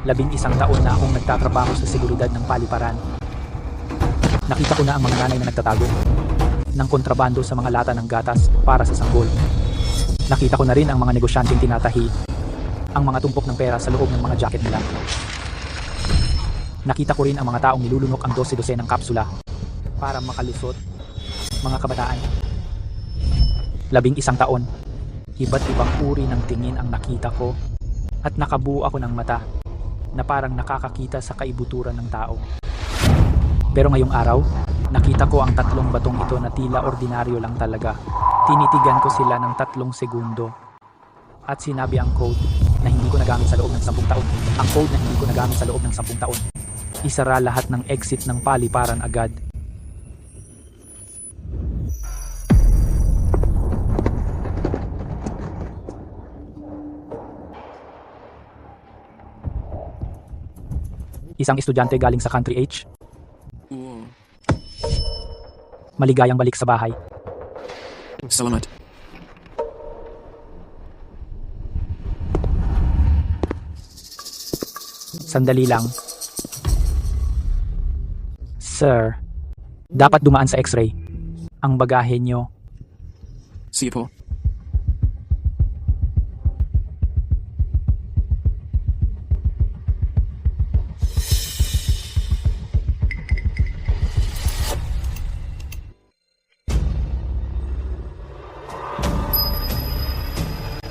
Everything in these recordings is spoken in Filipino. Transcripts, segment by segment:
11 taon na akong nagtatrabaho sa seguridad ng paliparan. Nakita ko na ang mga nanay na nagtatago ng kontrabando sa mga lata ng gatas para sa sanggol. Nakita ko na rin ang mga negosyanteng tinatahi ang mga tumpok ng pera sa loob ng mga jacket nila. Nakita ko rin ang mga taong nilulunok ang 12 ng kapsula para makalusot. Mga kabataan, 11 taon, iba't ibang uri ng tingin ang nakita ko at nakabuo ako ng mata na parang nakakakita sa kaibuturan ng tao. Pero ngayong araw, nakita ko ang 3 batong ito na tila ordinaryo lang talaga. Tinitigan ko sila ng 3 segundo at sinabi ang code na hindi ko nagamit sa loob ng 10 taon. Ang code na hindi ko nagamit sa loob ng 10 taon. Isara lahat ng exit ng paliparan agad. Isang estudyante galing sa Country H. Maligayang balik sa bahay. Salamat. Sandali lang. Sir, dapat dumaan sa x-ray. Ang bagahe nyo. Sige po.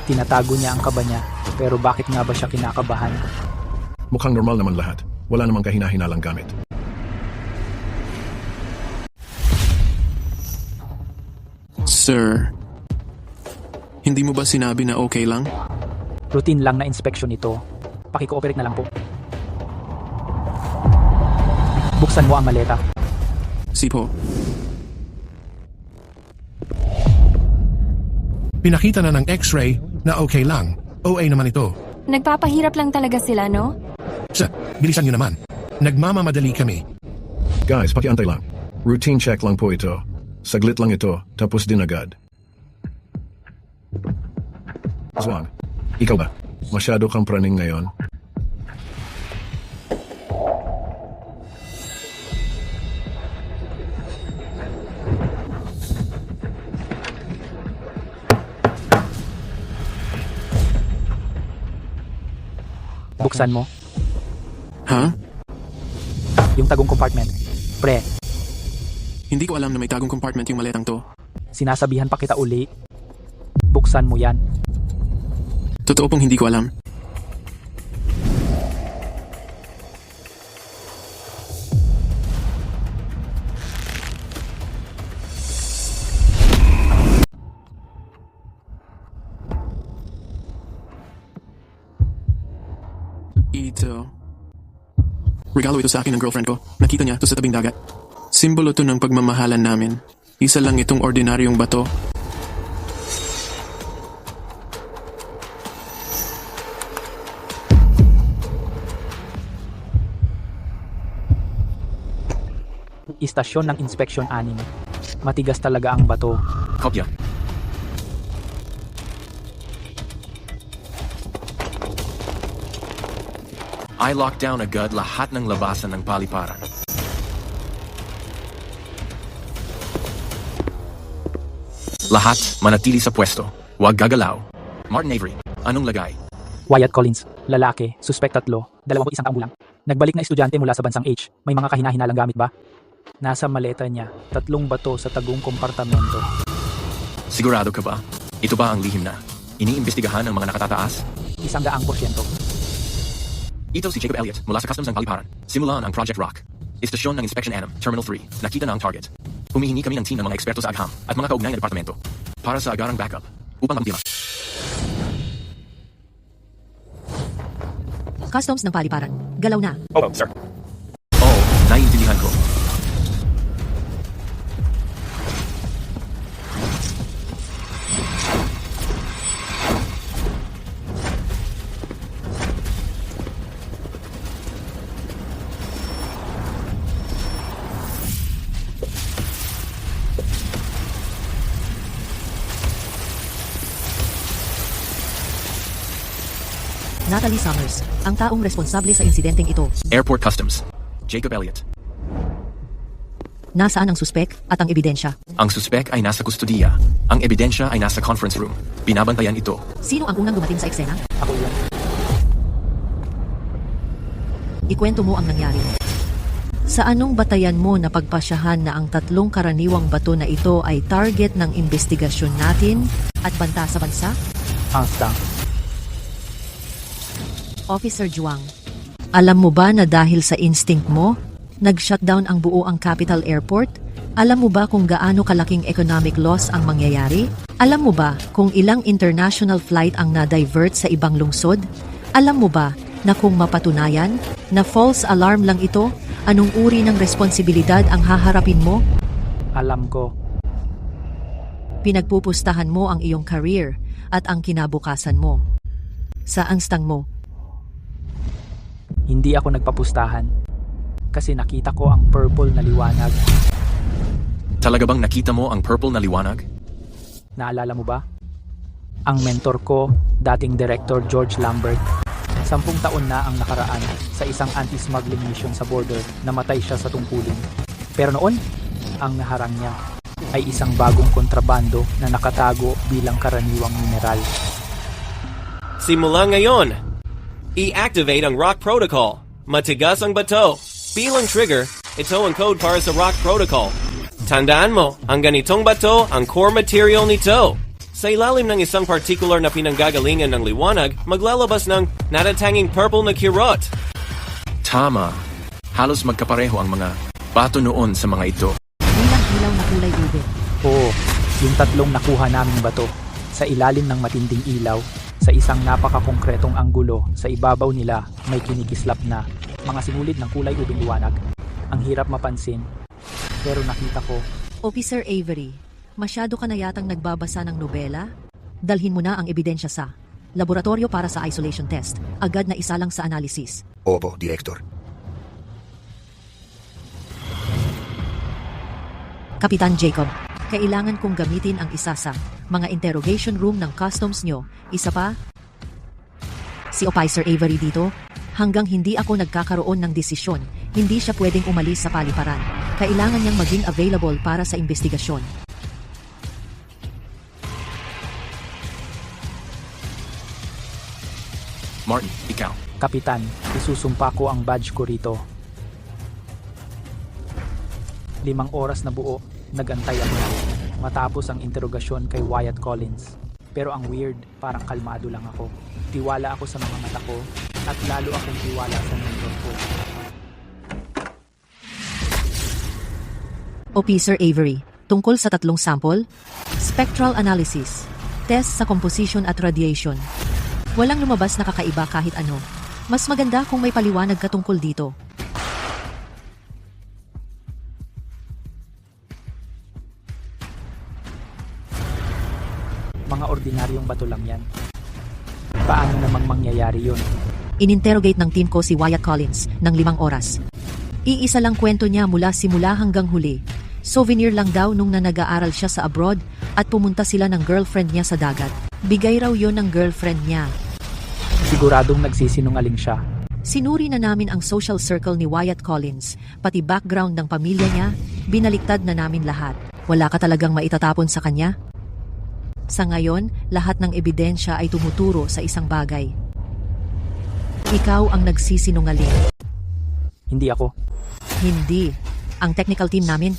Tinatago niya ang kaba niya, pero bakit nga ba siya kinakabahan? Mukhang normal naman lahat. Wala namang kahina-hinalang gamit. Sir, hindi mo ba sinabi na okay lang? Routine lang na inspection ito. Paki-cooperate na lang po. Buksan mo ang maleta. Sige po. Pinakita na ng x-ray na okay lang. OA naman ito. Nagpapahirap lang talaga sila, no? Bilisan nyo naman. Nagmamamadali kami. Guys, pakiantay lang. Routine check lang po ito. Saglit lang ito, tapos din agad. Zwan, ikaw ba? Masyado kang praning ngayon. Buksan mo. Ha? Yung tagong compartment. Pre, Hindi ko alam na may tagong compartment yung maletang to. sinasabihan pa kita uli. Buksan mo yan. Totoo pong hindi ko alam. Ito. Regalo ito sa akin ng girlfriend ko. Nakita niya ito sa tabing dagat. Simbolo to ng pagmamahalan namin. Isa lang itong ordinaryong bato. Istasyon ng inspeksyon 6. Matigas talaga ang bato. Kopya. I locked down agad lahat ng labasan ng paliparan. Lahat manatili sa pwesto. Huwag gagalaw. Martin Avery, anong lagay? Wyatt Collins, lalaki, suspect 3, 21 taong gulang. Nagbalik na estudyante mula sa bansang H. May mga kahina-hinalang gamit ba? Nasa maleta niya, 3 bato sa tagong kompartamento. Sigurado ka ba? Ito ba ang lihim na iniimbestigahan ng mga nakatataas? 100%. Ito si Jacob Elliott mula sa Customs ng Paliparan. Simulan ang Project Rock. Istasyon ng Inspection Anam, Terminal 3. Nakita na ang target. Humihingi kami ng team ng mga eksperto sa agham at mga kaugnay na departamento para sa agarang backup upang mapatima. Customs ng Paliparan. Galaw na. Oh, sir. Oo, naiintindihan ko. Natalie Summers, ang taong responsable sa insidenteng ito. Airport Customs. Jacob Elliott. Nasaan ang suspek at ang ebidensya? Ang suspek ay nasa kustodiya. Ang ebidensya ay nasa conference room. Binabantayan ito. Sino ang unang dumating sa eksena? Ako yun. Ikwento mo ang nangyari. Sa anong batayan mo napagpasyahan na ang tatlong karaniwang bato na ito ay target ng investigasyon natin at banta sa bansa? Angstang. Officer Juang, alam mo ba na dahil sa instinct mo, nag-shutdown ang buo ang Capital Airport? Alam mo ba kung gaano kalaking economic loss ang mangyayari? Alam mo ba kung ilang international flight ang na-divert sa ibang lungsod? Alam mo ba na kung mapatunayan na false alarm lang ito, anong uri ng responsibilidad ang haharapin mo? Alam ko. Pinagpupustahan mo ang iyong career at ang kinabukasan mo. Sa angstang mo, Hindi ako nagpapustahan. Kasi nakita ko ang purple na liwanag. Talaga bang nakita mo ang purple na liwanag? Naalala mo ba? Ang mentor ko, dating Director George Lambert. 10 taon na ang nakaraan sa isang anti-smuggling mission sa border, namatay siya sa tungkulin. Pero noon, ang naharang niya ay isang bagong kontrabando na nakatago bilang karaniwang mineral. Simula ngayon, i-activate ang Rock Protocol. Matigas ang bato. Bilang trigger, ito ang code para sa Rock Protocol. Tandaan mo, ang ganitong bato ang core material nito. Sa ilalim ng isang particular na pinanggagalingan ng liwanag, maglalabas ng natatanging purple na kirot. Tama. Halos magkapareho ang mga bato noon sa mga ito. bilang ilaw na kulay ube. Oo, yung tatlong nakuha naming bato sa ilalim ng matinding ilaw, sa isang napakakongkretong anggulo, sa ibabaw nila may kinikislap na mga sinulid ng kulay ubing liwanag. Ang hirap mapansin, pero nakita ko. Officer Avery, masyado ka na yatang nagbabasa ng nobela? Dalhin mo na ang ebidensya sa laboratorio para sa isolation test. Agad na isalang sa analysis. Opo, Director. Kapitan Jacob, kailangan kong gamitin ang isa sa mga interrogation room ng customs nyo. Isa pa? Si Officer Avery dito? Hanggang hindi ako nagkakaroon ng desisyon, hindi siya pwedeng umalis sa paliparan. Kailangan niyang maging available para sa investigasyon. Martin, ikaw. Kapitan, isusumpa ko ang badge ko rito. 5 oras na buo, nagantay ako matapos ang interogasyon kay Wyatt Collins. Pero ang weird, parang kalmado lang ako. Tiwala ako sa mga mata ko at lalo akong tiwala sa mentor ko. Officer Avery, tungkol sa tatlong sample, spectral analysis, test sa composition at radiation. Walang lumabas na kakaiba kahit ano. Mas maganda kung may paliwanag ka tungkol dito. Mga ordinaryong bato lang yan. Paano namang mangyayari yun? Ininterrogate ng team ko si Wyatt Collins ng 5 oras. Iisa lang kwento niya mula simula hanggang huli. Souvenir lang daw nung nag-aaral siya sa abroad at pumunta sila ng girlfriend niya sa dagat. Bigay raw yon ng girlfriend niya. Siguradong nagsisinungaling siya. Sinuri na namin ang social circle ni Wyatt Collins, pati background ng pamilya niya, binaliktad na namin lahat. Wala ka talagang maitatapon sa kanya? Sa ngayon, lahat ng ebidensya ay tumuturo sa isang bagay. Ikaw ang nagsisinungaling. Hindi ako. Hindi. Ang technical team namin,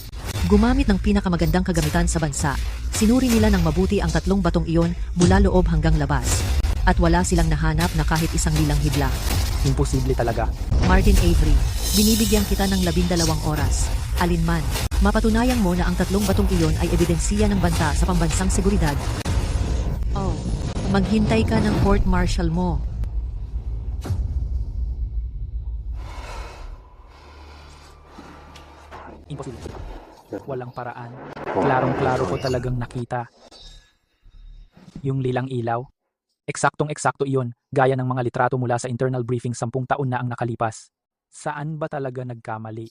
gumamit ng pinakamagandang kagamitan sa bansa. Sinuri nila ng mabuti ang tatlong batong iyon mula loob hanggang labas. At wala silang nahanap na kahit isang lilang hibla. Imposible talaga. Martin Avery, binibigyan kita ng 12 oras. Alinman, mapatunayan mo na ang tatlong batong iyon ay ebidensiya ng banta sa pambansang seguridad. Oh, maghintay ka ng court-martial mo. Imposible. Walang paraan. Klarong-klaro ko talagang nakita. Yung lilang ilaw. Eksaktong-eksakto iyon, gaya ng mga litrato mula sa internal briefing 10 taon na ang nakalipas. Saan ba talaga nagkamali?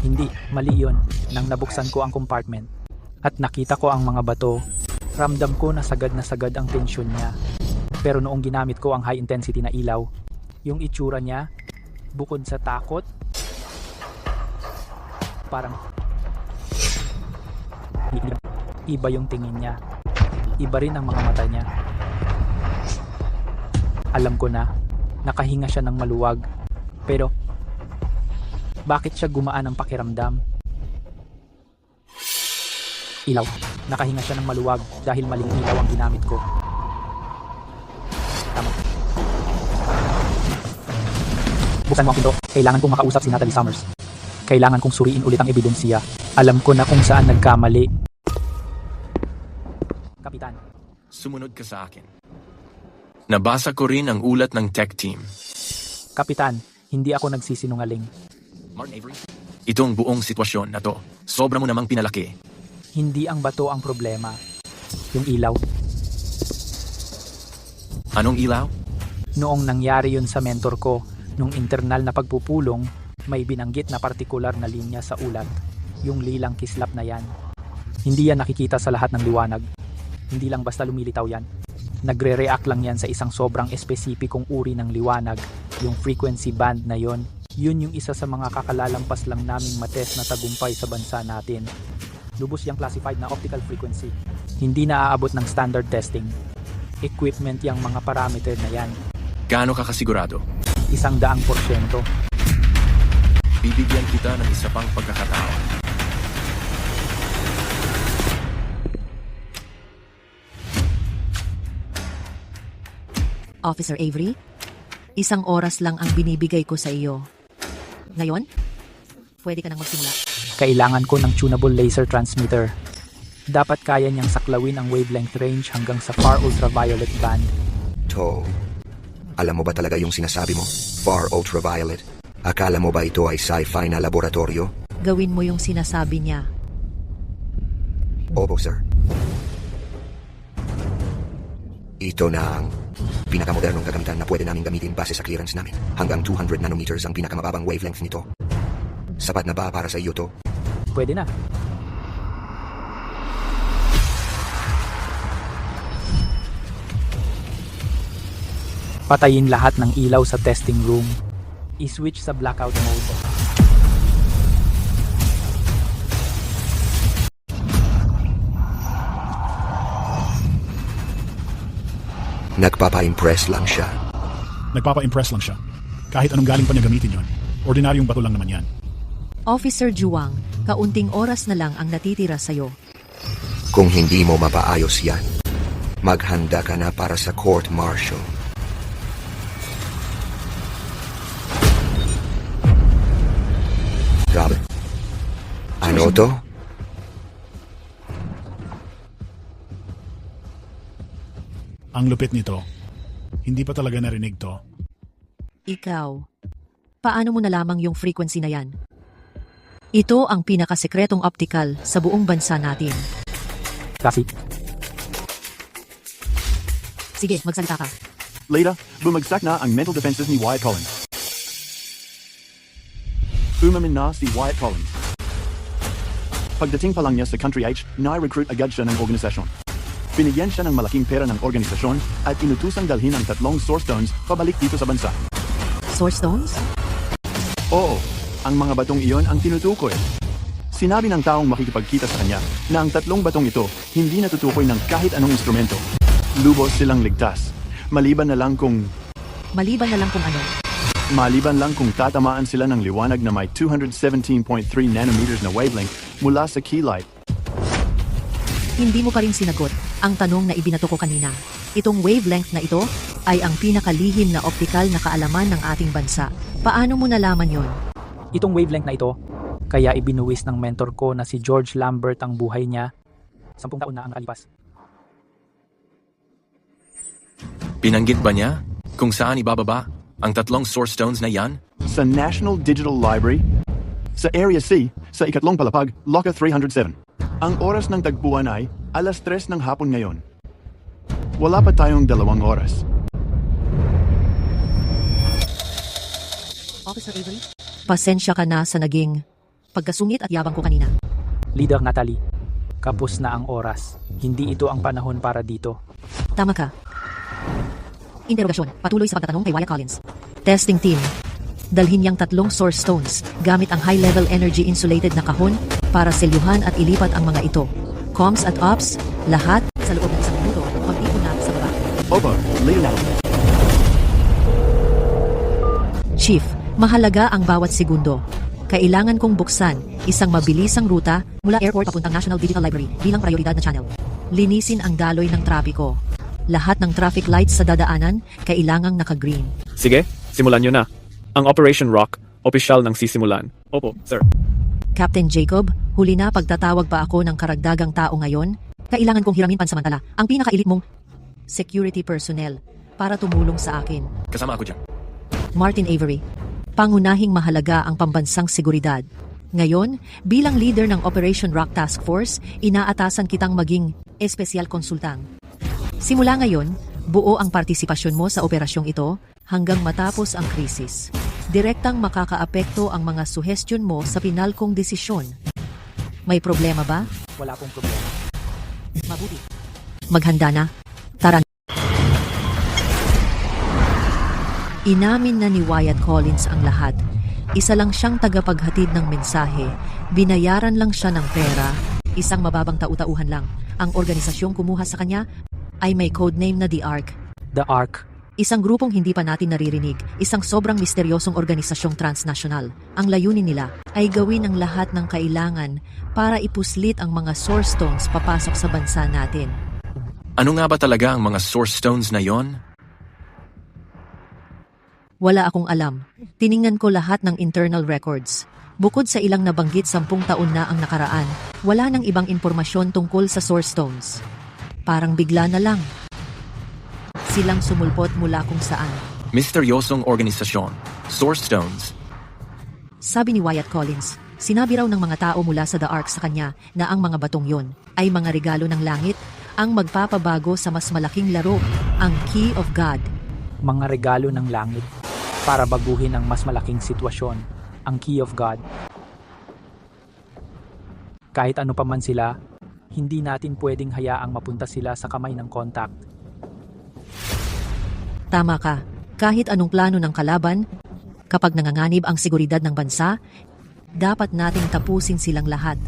Hindi Hindi, mali yun. Nang nabuksan ko ang compartment at nakita ko ang mga bato, ramdam ko na sagad ang tensyon niya. Pero noong ginamit ko ang high intensity na ilaw, yung itsura niya, bukod sa takot, parang iba yung tingin niya. Iba rin ang mga mata niya. Alam ko na, nakahinga siya ng maluwag. Pero, bakit siya gumaan ang pakiramdam? Ilaw. Nakahinga siya ng maluwag dahil maling ilaw ang ginamit ko. Tama. Buksan mo ang pinto. Kailangan kong makausap si Natalie Summers. Kailangan kong suriin ulit ang ebidensya. Alam ko na kung saan nagkamali. Kapitan. Sumunod ka sa akin. Nabasa ko rin ang ulat ng tech team. Kapitan, hindi ako nagsisinungaling. Martin Avery, itong buong sitwasyon na to, sobra mo namang pinalaki. Hindi ang bato ang problema. Yung ilaw. Anong ilaw? Noong nangyari yun sa mentor ko, nung internal na pagpupulong, may binanggit na partikular na linya sa ulat. Yung lilang kislap na yan. Hindi yan nakikita sa lahat ng liwanag. Hindi lang basta lumilitaw yan. Nagre-react lang yan sa isang sobrang espesipikong uri ng liwanag. Yung frequency band na yon, yun yung isa sa mga kakalalampas lang naming matest na tagumpay sa bansa natin. Lubos yung classified na optical frequency. Hindi na aabot ng standard testing. Equipment yung mga parameter na yan. Gaano ka kasigurado? 100%. Bibigyan kita ng isa pang pagkakataon. Officer Avery, 1 oras lang ang binibigay ko sa iyo. Ngayon, pwede ka nang magsimula. Kailangan ko ng tunable laser transmitter. Dapat kaya niyang saklawin ang wavelength range hanggang sa far ultraviolet band. To, alam mo ba talaga yung sinasabi mo? Far ultraviolet. Akala mo ba ito ay sci-fi na laboratorio? Gawin mo yung sinasabi niya. Opo, sir. Ito na ang pinakamodernong kagamitan na pwede namin gamitin base sa clearance namin. Hanggang 200 nanometers ang pinakamababang wavelength nito. Sapat na ba para sa iyo to? Pwede na. Patayin lahat ng ilaw sa testing room. I-switch sa blackout mode. Nagpapa-impress lang siya. Nagpapa-impress lang siya. Kahit anong galing pa niya gamitin yon. Ordinaryong bato lang naman yan. Officer Juwang, kaunting oras na lang ang natitira sa'yo. Kung hindi mo mapaayos yan, maghanda ka na para sa court-martial. Grabe. Ano to? Ang lupit nito. Hindi pa talaga narinig to. Ikaw, paano mo nalamang yung frequency na yan? Ito ang pinakasekretong optical sa buong bansa natin. Kasi, Sige, magsalita ka. Later, bumagsak na ang mental defenses ni Wyatt Collins. Umamin na si Wyatt Collins. Pagdating pa lang niya sa Country H, na-recruit agad siya ng organisasyon. Binigyan siya ng malaking pera ng organisasyon at inutusang dalhin ang 3 source stones pabalik dito sa bansa. Source stones? Oo, ang mga batong iyon ang tinutukoy. Sinabi ng taong makikipagkita sa kanya na ang 3 batong ito hindi natutukoy ng kahit anong instrumento. Lubos silang ligtas. Maliban na lang kung ano? Maliban lang kung tatamaan sila ng liwanag na may 217.3 nanometers na wavelength mula sa key light. Hindi mo pa rin sinagot ang tanong na ibinato ko kanina. Itong wavelength na ito ay ang pinakalihim na optical na kaalaman ng ating bansa. Paano mo nalaman yon? itong wavelength na ito, kaya ibinuwis ng mentor ko na si George Lambert ang buhay niya. 10 taon na ang nakalipas. Binanggit ba niya kung saan ibababa ang 3 source stones na yan? Sa National Digital Library, sa Area C, sa ikatlong palapag, Locker 307. Ang oras ng tagpuan ay 3:00 ng hapon ngayon. Wala pa tayong 2 oras. Officer Avery? Pasensya ka na sa naging pagkasungit at yabang ko kanina. Leader Natalie, kapos na ang oras. Hindi ito ang panahon para dito. Tama ka. Interogasyon. Patuloy sa pagtatanong kay Wyatt Collins. Testing team. Dalhin niyang 3 source stones gamit ang high-level energy insulated na kahon para selyuhan at ilipat ang mga ito. Comms at ops, lahat sa loob ng 1 minuto, mag-ipon na sa baba. Opo, Leonel. Chief, mahalaga ang bawat segundo. Kailangan kong buksan isang mabilisang ruta mula airport papuntang National Digital Library bilang prioridad na channel. Linisin ang daloy ng trapiko. Lahat ng traffic lights sa dadaanan kailangang naka-green. Sige, simulan nyo na. Ang Operation Rock, opisyal ng sisimulan. Opo, sir. Captain Jacob, huli na pagtatawag pa ako ng karagdagang tao ngayon. Kailangan kong hiramin pansamantala ang pinaka-elite mong security personnel para tumulong sa akin. Kasama ako dyan. Martin Avery, pangunahing mahalaga ang pambansang seguridad. Ngayon, bilang leader ng Operation Rock Task Force, inaatasan kitang maging espesyal konsultang. Simula ngayon, buo ang partisipasyon mo sa operasyong ito hanggang matapos ang krisis. Direktang makakaapekto ang mga suhestyon mo sa pinal kong desisyon. May problema ba? Wala pong problema. Mabuti. Maghanda na. Tara. Inamin na ni Wyatt Collins ang lahat. Isa lang siyang tagapaghatid ng mensahe. Binayaran lang siya ng pera. Isang mababang tau-tauhan lang. Ang organisasyong kumuha sa kanya ay may codename na The Ark. The Ark. Isang grupong hindi pa natin naririnig. Isang sobrang misteryosong organisasyong transnational. Ang layunin nila ay gawin ang lahat ng kailangan para ipuslit ang mga source stones papasok sa bansa natin. Ano nga ba talaga ang mga source stones na yon? Wala akong alam. Tiningnan ko lahat ng internal records. Bukod sa ilang nabanggit 10 taon na ang nakaraan, wala nang ibang impormasyon tungkol sa source stones. Parang bigla na lang. Silang sumulpot mula kung saan. Misteryosong organisasyon. Source stones. Sabi ni Wyatt Collins, sinabi raw ng mga tao mula sa The Ark sa kanya na ang mga batong yon ay mga regalo ng langit, ang magpapabago sa mas malaking laro, ang Key of God. Mga regalo ng langit para baguhin ang mas malaking sitwasyon, ang Key of God. Kahit ano pa man sila, hindi natin pwedeng hayaang mapunta sila sa kamay ng contact. Tama ka. Kahit anong plano ng kalaban, kapag nanganganib ang seguridad ng bansa, dapat nating tapusin silang lahat.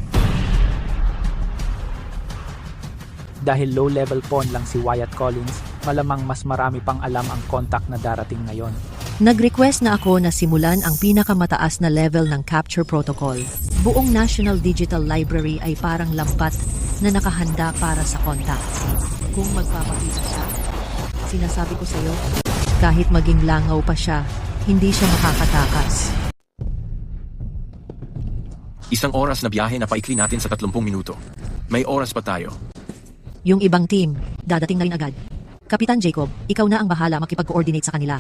Dahil low-level pawn lang si Wyatt Collins, malamang mas marami pang alam ang contact na darating ngayon. Nag-request na ako na simulan ang pinakamataas na level ng capture protocol. Buong National Digital Library ay parang lampat na nakahanda para sa contact. Kung magpapakita siya, sinasabi ko sa'yo, kahit maging langaw pa siya, hindi siya makakatakas. Isang oras na biyahe na paikli natin sa 30 minuto. May oras pa tayo. Yung ibang team, dadating na rin agad. Kapitan Jacob, ikaw na ang bahala makipag-coordinate sa kanila.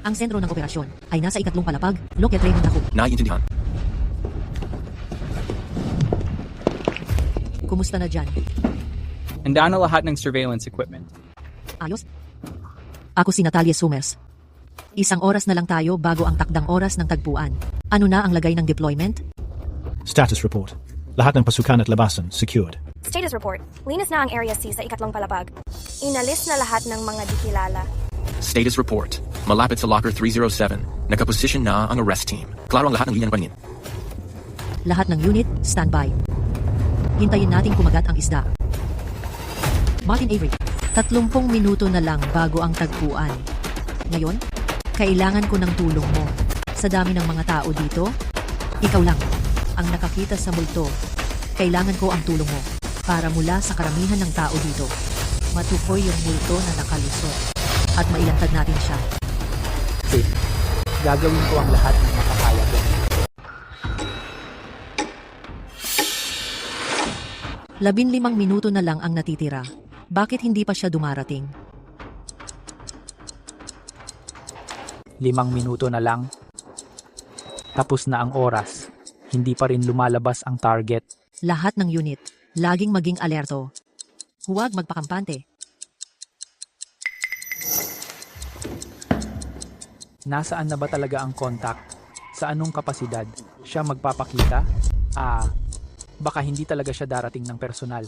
Ang sentro ng operasyon ay nasa 2 palapag, Loket Raymond ako. Naiintindihan. Kumusta na dyan? Handa na lahat ng surveillance equipment. Ayos? Ako si Natalia Summers. 1 oras na lang tayo bago ang takdang oras ng tagpuan. Ano na ang lagay ng deployment? Status report. Lahat ng pasukan at labasan secured. Status report. Linis na ang Area C sa 2 palapag. Inalis na lahat ng mga dikilala. Status report. Malapit sa Locker 307. Nakaposisyon na ang arrest team. Klaro ang lahat ng linya ng panin. Lahat ng unit, standby. Hintayin nating kumagat ang isda. Martin Avery, 30 minuto na lang bago ang tagpuan. Ngayon, kailangan ko ng tulong mo. Sa dami ng mga tao dito, ikaw lang ang nakakita sa multo. Kailangan ko ang tulong mo para mula sa karamihan ng tao dito, matukoy yung multo na nakalusot at mailantad natin siya. Safe. Gagawin ko ang lahat ng makakaya ko. 15 minuto na lang ang natitira. Bakit hindi pa siya dumarating? 5 minuto na lang. Tapos na ang oras. Hindi pa rin lumalabas ang target. Lahat ng unit, laging maging alerto. Huwag magpakampante. Nasaan na ba talaga ang contact? Sa anong kapasidad? Siya magpapakita? Baka hindi talaga siya darating ng personal.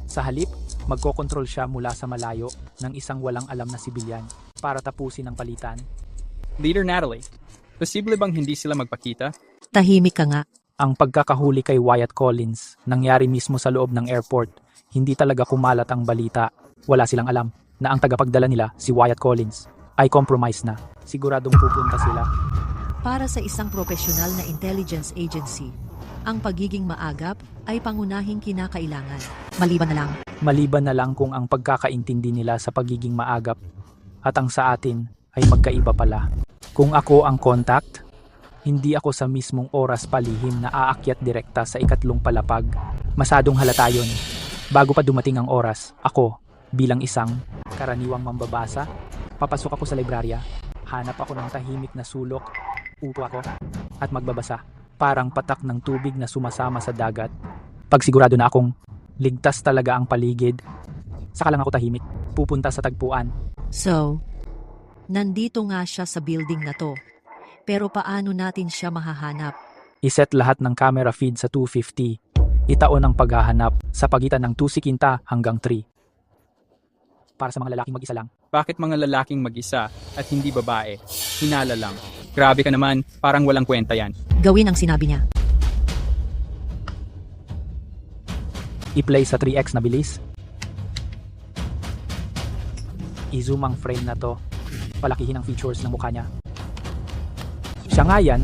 Sa halip, magkokontrol siya mula sa malayo ng isang walang alam na sibilyan para tapusin ang palitan. Leader Natalie, posible bang hindi sila magpakita? Tahimik ka nga. Ang pagkakahuli kay Wyatt Collins nangyari mismo sa loob ng airport. Hindi talaga kumalat ang balita. Wala silang alam na ang tagapagdala nila, si Wyatt Collins, ay compromised na. Siguradong pupunta sila. Para sa isang profesional na intelligence agency, ang pagiging maagap ay pangunahing kinakailangan. Maliban na lang kung ang pagkakaintindi nila sa pagiging maagap at ang sa atin ay magkaiba pala. Kung ako ang contact, hindi ako sa mismong oras palihim na aakyat direkta sa ikatlong palapag. Masadong halata yun. Bago pa dumating ang oras, ako, bilang isang karaniwang mambabasa, papasok ako sa librarya, hanap ako ng tahimik na sulok, upo ako, at magbabasa. Parang patak ng tubig na sumasama sa dagat. Pag sigurado na akong ligtas talaga ang paligid, saka lang ako tahimik, pupunta sa tagpuan. So, nandito nga siya sa building na to. Pero paano natin siya mahahanap? Iset lahat ng camera feed sa 250. Itaon ang paghahanap sa pagitan ng 2 hanggang 3. Para sa mga lalaking mag-isa lang. Bakit mga lalaking mag-isa at hindi babae? Hinala lang. Grabe ka naman, parang walang kwenta yan. Gawin ang sinabi niya. I-play sa 3x na bilis. I-zoom ang frame na to. Palakihin ang features ng mukha niya. Siya nga yan.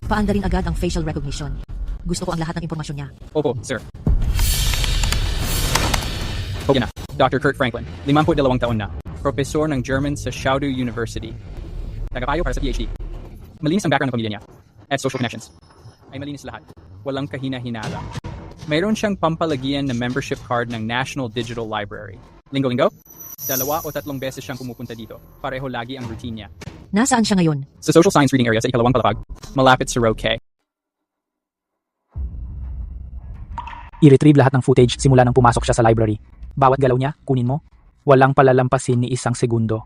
Paandarin agad ang facial recognition. Gusto ko ang lahat ng impormasyon niya. Opo, sir. O yan na, Dr. Kurt Franklin, 52 taon na. Profesor ng German sa Xiaodu University. Tagapayo para sa PhD. Malinis ang background ng pamilya niya. At social connections. Ay malinis lahat. Walang kahina-hinala. Mayroon siyang pampalagyan na membership card ng National Digital Library. Linggo-linggo? 2 o 3 beses siyang pumupunta dito. Pareho lagi ang routine niya. Nasaan siya ngayon? Sa social science reading area sa ikalawang palapag, malapit sa row K. I-retrieve lahat ng footage simula nang pumasok siya sa library. Bawat galaw niya, kunin mo. Walang palalampasin ni 1 segundo.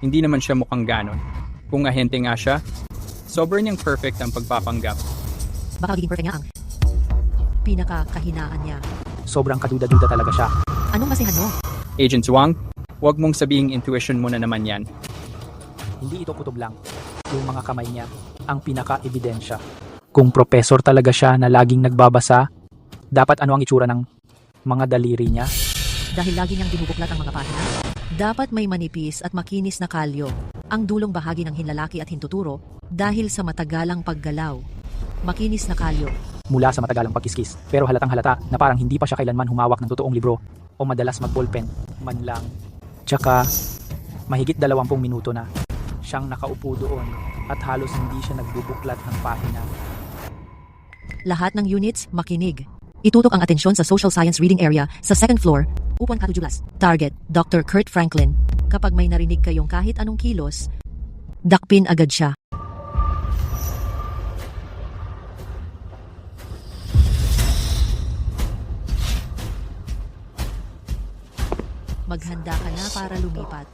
Hindi naman siya mukhang ganon. Kung ahente nga siya, sobrang niyang perfect ang pagpapanggap. Baka maging perfect nga ang pinakakahinaan niya. Sobrang kaduda-duda talaga siya. Anong masihan mo? Agent Wang, huwag mong sabihing intuition mo na naman yan. Hindi ito kutob lang. Yung mga kamay niya, ang pinaka-ebidensya. Kung professor talaga siya na laging nagbabasa, dapat ano ang itsura ng mga daliri niya? Dahil lagi niyang binubuklat ang mga pahina, dapat may manipis at makinis na kalyo, ang dulong bahagi ng hinlalaki at hintuturo, dahil sa matagalang paggalaw. Makinis na kalyo. Mula sa matagalang pagkiskis, pero halatang halata na parang hindi pa siya kailanman humawak ng totoong libro o madalas mag-ballpen, man lang. Tsaka, mahigit 20 minuto na siyang nakaupo doon at halos hindi siya nagbubuklat ng pahina. Lahat ng units, makinig. Itutok ang atensyon sa social science reading area sa 2nd floor, upuan katujulas. Target, Dr. Kurt Franklin. Kapag may narinig kayong kahit anong kilos, dakpin agad siya. Maghanda ka na para lumipat.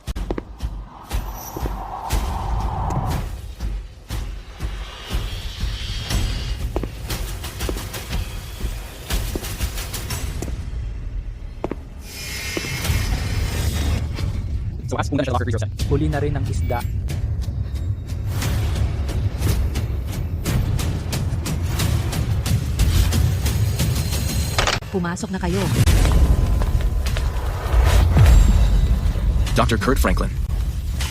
So ask kung siya locker resource. Huli na rin ang isda. Pumasok na kayo. Dr. Kurt Franklin.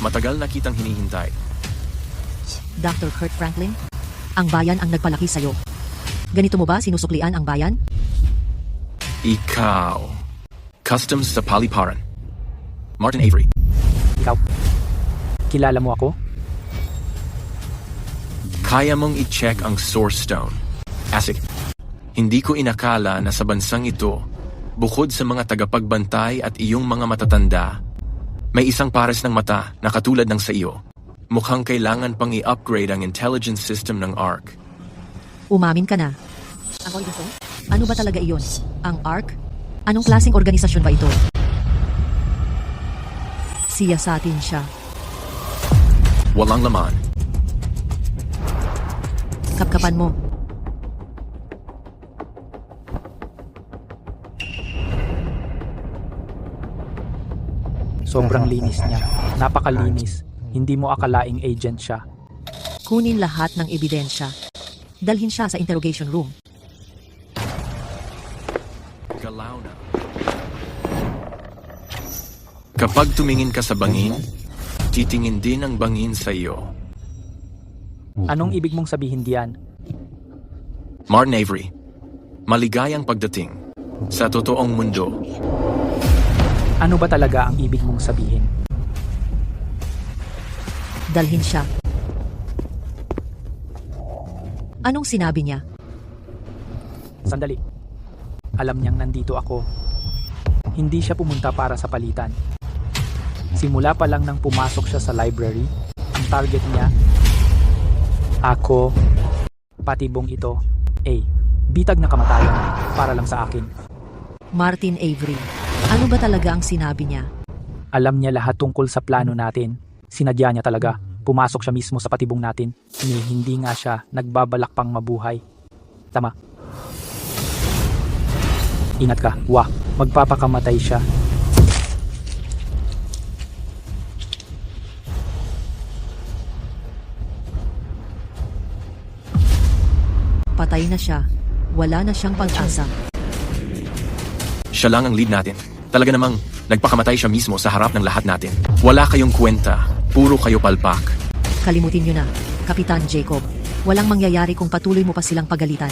Matagal na kitang hinihintay. Dr. Kurt Franklin, ang bayan ang nagpalaki sa'yo. Ganito mo ba sinusuklian ang bayan? Ikaw. Customs sa Paliparan. Martin Avery. Ikaw, kilala mo ako? Kaya mong i-check ang Source Stone. Asik, hindi ko inakala na sa bansang ito, bukod sa mga tagapagbantay at iyong mga matatanda, may isang pares ng mata na katulad ng sa iyo. Mukhang kailangan pang i-upgrade ang intelligence system ng ARC. Umamin ka na. Ang organisasyon? Ano ba talaga iyon? Ang ARC? Anong klaseng organisasyon ba ito? Siyasatin siya. Walang laman. Kapkapan mo. Sobrang linis niya. Napakalinis. Hindi mo akalaing agent siya. Kunin lahat ng ebidensya. Dalhin siya sa interrogation room. Galaw na. Kapag tumingin ka sa bangin, titingin din ang bangin sa iyo. Anong ibig mong sabihin diyan? Martin Avery, maligayang pagdating sa totoong mundo. Ano ba talaga ang ibig mong sabihin? Dalhin siya. Anong sinabi niya? Sandali. Alam niyang nandito ako. Hindi siya pumunta para sa palitan. Simula pa lang nang pumasok siya sa library, ang target niya, ako, pati buong ito, bitag na kamatayan para lang sa akin. Martin Avery, ano ba talaga ang sinabi niya? Alam niya lahat tungkol sa plano natin. Sinadya niya talaga. Pumasok siya mismo sa patibong natin. Hindi nga siya nagbabalak pang mabuhay. Tama. Ingat ka. Magpapakamatay siya. Patay na siya. Wala na siyang pag-asa. Siya lang ang lead natin. Talaga namang nagpakamatay siya mismo sa harap ng lahat natin. Wala kayong kwenta. Puro kayo palpak. Kalimutin niyo na, Kapitan Jacob. Walang mangyayari kung patuloy mo pa silang pagalitan.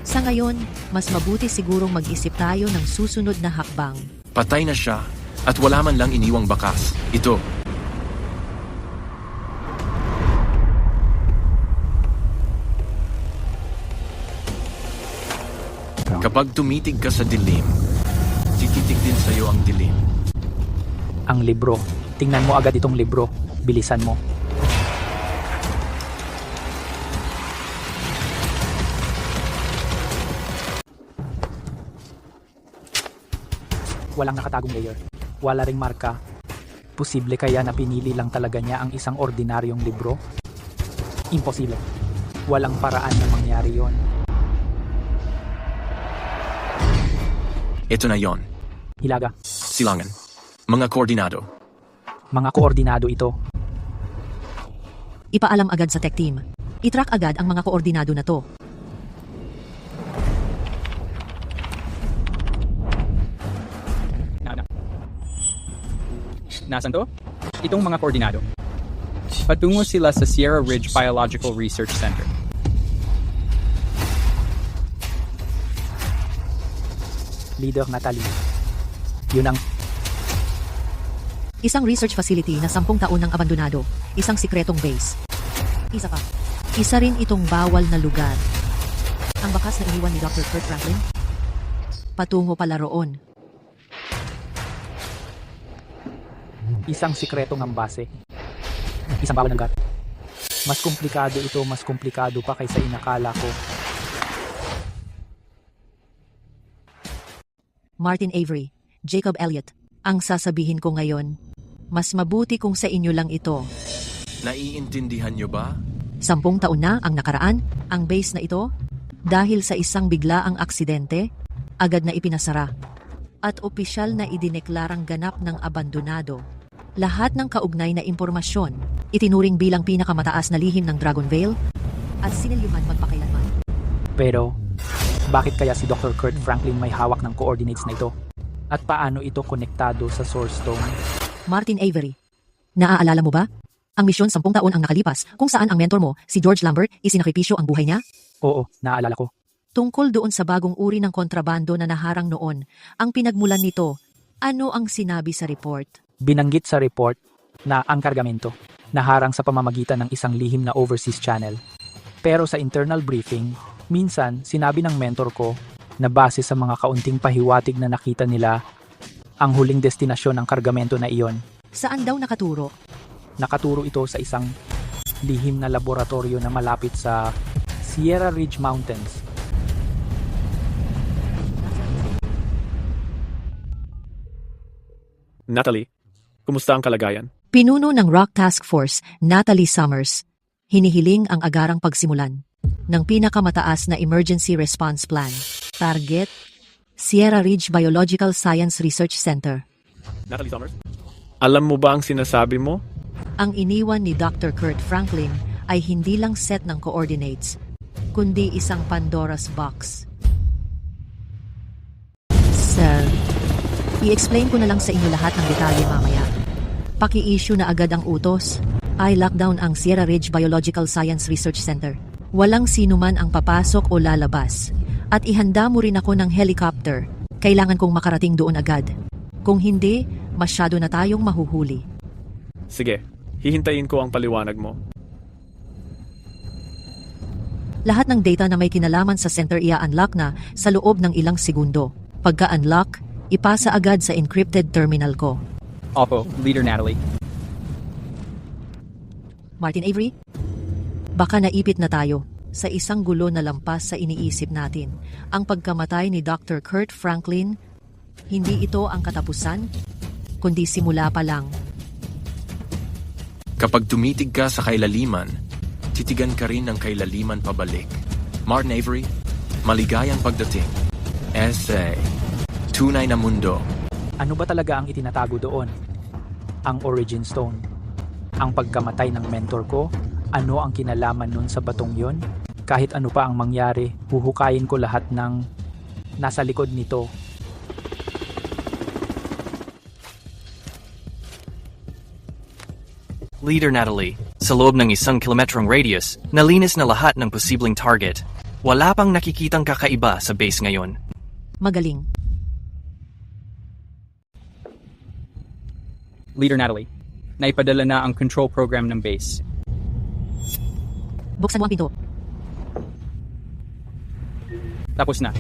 Sa ngayon, mas mabuti sigurong mag-isip tayo ng susunod na hakbang. Patay na siya at wala man lang iniwang bakas. Ito. Kapag tumitig ka sa dilim, tititig din sa'yo ang dilim. Ang libro. Tingnan mo agad itong libro. Bilisan mo. Walang nakatagong layer. Wala ring marka. Posible kaya na pinili lang talaga niya ang isang ordinaryong libro? Imposible. Walang paraan na mangyari yon. Ito na yon. Hilaga. Silangan. Mga koordinado. Mga koordinado ito. Ipaalam agad sa tech team. I-track agad ang mga koordinado na to. Nasaan to? Itong mga koordinado. Patungo sila sa Sierra Ridge Biological Research Center. Leader Natalie. Yun ang Isang research facility na 10 taon nang abandonado. Isang sikretong base. Isa pa. Isa rin itong bawal na lugar. Ang bakas na iniwan ni Dr. Kurt Franklin? Patungo pala roon. isang sikretong ambase. Isang bawal na lugar. Mas komplikado ito, mas komplikado pa kaysa inakala ko. Martin Avery, Jacob Elliott, ang sasabihin ko ngayon, mas mabuti kung sa inyo lang ito. Naiintindihan nyo ba? 10 taon na ang nakaraan, ang base na ito, dahil sa isang biglaang aksidente, agad na ipinasara. At opisyal na idineklarang ganap ng abandonado. Lahat ng kaugnay na impormasyon, itinuring bilang pinakamataas na lihim ng Dragon Vale, at sinilyuhan magpakailanman. Pero, bakit kaya si Dr. Kurt Franklin may hawak ng coordinates na ito? At paano ito konektado sa Source Stone? Martin Avery, naaalala mo ba? Ang misyon 10 taon ang nakalipas kung saan ang mentor mo, si George Lambert, isinakripisyo ang buhay niya? Oo, naaalala ko. Tungkol doon sa bagong uri ng kontrabando na naharang noon, ang pinagmulan nito, ano ang sinabi sa report? Binanggit sa report na ang kargamento naharang sa pamamagitan ng isang lihim na overseas channel. Pero sa internal briefing, minsan sinabi ng mentor ko na base sa mga kaunting pahiwatig na nakita nila, ang huling destinasyon ng kargamento na iyon. Saan daw nakaturo? Nakaturo ito sa isang lihim na laboratorio na malapit sa Sierra Ridge Mountains. Natalie, kumusta ang kalagayan? Pinuno ng Rock Task Force, Natalie Summers. Hinihiling ang agarang pagsimulan. ng pinakamataas na emergency response plan. Target, Sierra Ridge Biological Science Research Center. Natalie Summers? Alam mo ba ang sinasabi mo? Ang iniwan ni Dr. Kurt Franklin ay hindi lang set ng coordinates, kundi isang Pandora's box. Sir, i-explain ko na lang sa inyo lahat ng detalye mamaya. Paki-issue na agad ang utos. I-lockdown ang Sierra Ridge Biological Science Research Center. Walang sino man ang papasok o lalabas. At ihanda mo rin ako ng helicopter. Kailangan kong makarating doon agad. Kung hindi, masyado na tayong mahuhuli. Sige, hihintayin ko ang paliwanag mo. Lahat ng data na may kinalaman sa center i-unlock na sa loob ng ilang segundo. Pagka-unlock, ipasa agad sa encrypted terminal ko. Opo, Leader Natalie. Martin Avery? Baka naipit na tayo sa isang gulo na lampas sa iniisip natin. Ang pagkamatay ni Dr. Kurt Franklin, hindi ito ang katapusan, kundi simula pa lang. Kapag tumitig ka sa kailaliman, titigan ka rin ng kailaliman pabalik. Martin Avery, maligayang pagdating. Essay, Tunay na Mundo. Ano ba talaga ang itinatago doon? Ang Origin Stone. Ang pagkamatay ng mentor ko? Ano ang kinalaman nun sa batong yon? Kahit ano pa ang mangyari, huhukayin ko lahat ng nasa likod nito. Leader Natalie, sa loob ng 1 kilometrong radius, nalinis na lahat ng posibleng target. Wala pang nakikitang kakaiba sa base ngayon. Magaling. Leader Natalie, naipadala na ang control program ng base. Buksan mo ang pinto. Tapos na.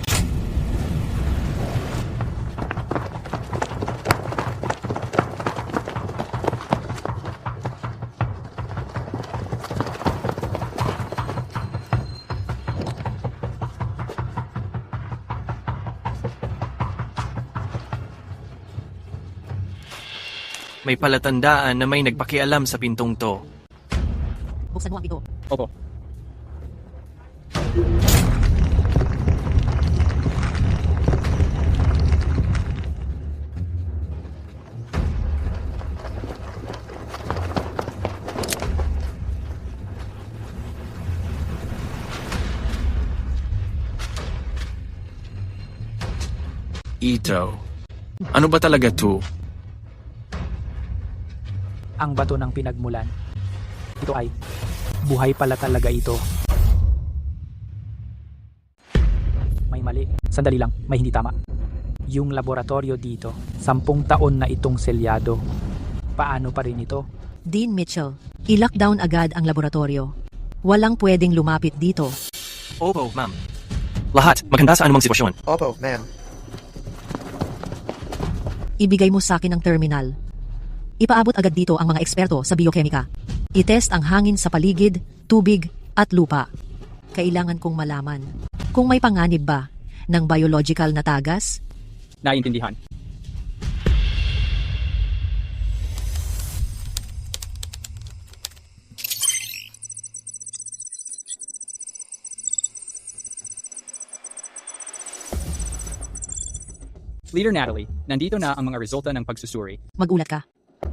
May palatandaan na may nagpakialam sa pintong to. Buksan mo ang pinto. Opo. Ito. Ano ba talaga to? Ang bato ng pinagmulan. Ito ay buhay pala talaga ito. May mali. Sandali lang, may hindi tama. Yung laboratorio dito, 10 taon na itong selyado. Paano pa rin ito? Dean Mitchell, i-lockdown agad ang laboratorio. Walang pwedeng lumapit dito. Opo, ma'am. Lahat, maganda sa anumang sitwasyon. Opo, ma'am. Ibigay mo sa akin ang terminal. Ipaabot agad dito ang mga eksperto sa biokemika. I-test ang hangin sa paligid, tubig, at lupa. Kailangan kong malaman kung may panganib ba ng biological na tagas. Naiintindihan. Leader Natalie, nandito na ang mga resulta ng pagsusuri. Magulat ka.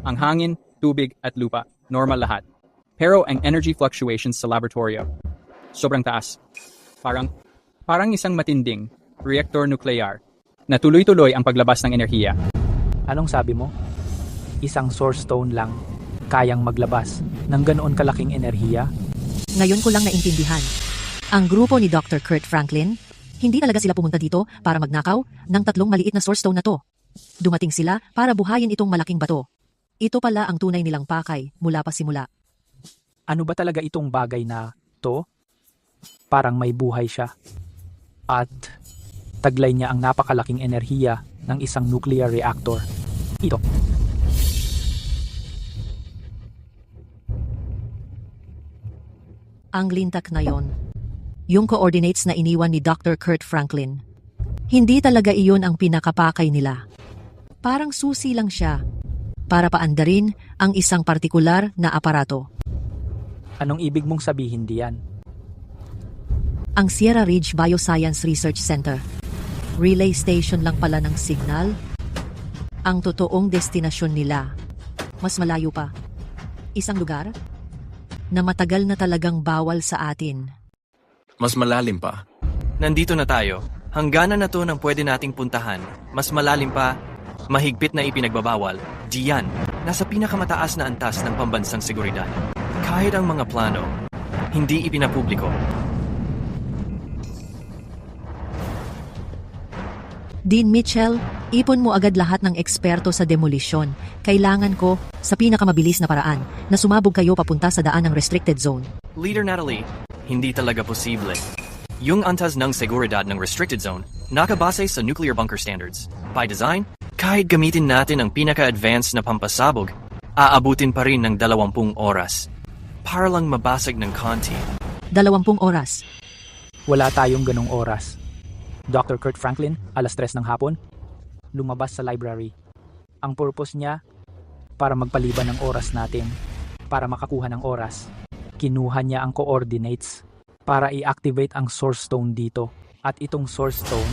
Ang hangin, tubig at lupa, normal lahat. Pero ang energy fluctuations sa laboratorio, sobrang taas. Parang isang matinding reactor nuclear na tuloy-tuloy ang paglabas ng enerhiya. Anong sabi mo? Isang source stone lang kayang maglabas ng ganoon kalaking enerhiya? Ngayon ko lang naintindihan. Ang grupo ni Dr. Kurt Franklin, hindi talaga sila pumunta dito para magnakaw ng 3 maliit na source stone na to. Dumating sila para buhayin itong malaking bato. Ito pala ang tunay nilang pakay mula pa simula. Ano ba talaga itong bagay na to? Parang may buhay siya. At taglay niya ang napakalaking enerhiya ng isang nuclear reactor. Ito. Ang lintak na yon. Yung coordinates na iniwan ni Dr. Kurt Franklin. Hindi talaga iyon ang pinakapakay nila. Parang susi lang siya para paandarin ang isang partikular na aparato. Anong ibig mong sabihin diyan? Ang Sierra Ridge Bioscience Research Center. Relay station lang pala ng signal. Ang totoong destinasyon nila. Mas malayo pa. Isang lugar na matagal na talagang bawal sa atin. Mas malalim pa. Nandito na tayo. Hangganan na to ng pwede nating puntahan. Mas malalim pa, mahigpit na ipinagbabawal. Diyan, nasa pinakamataas na antas ng pambansang seguridad. Kahit ang mga plano, hindi ipinapubliko. Dean Mitchell, ipon mo agad lahat ng eksperto sa demolisyon. Kailangan ko, sa pinakamabilis na paraan, na sumabog kayo papunta sa daan ng restricted zone. Leader Natalie, hindi talaga posible. Yung antas ng seguridad ng restricted zone, nakabase sa nuclear bunker standards. By design, kahit gamitin natin ang pinaka-advanced na pampasabog, aabutin pa rin ng 20 oras. Para lang mabasag ng konti. 20 oras. Wala tayong ganong oras. Dr. Kurt Franklin, alas 3 ng hapon, lumabas sa library. Ang purpose niya, para magpaliban ng oras natin, para makakuha ng oras. Kinuha niya ang coordinates para i-activate ang source stone dito. At itong source stone,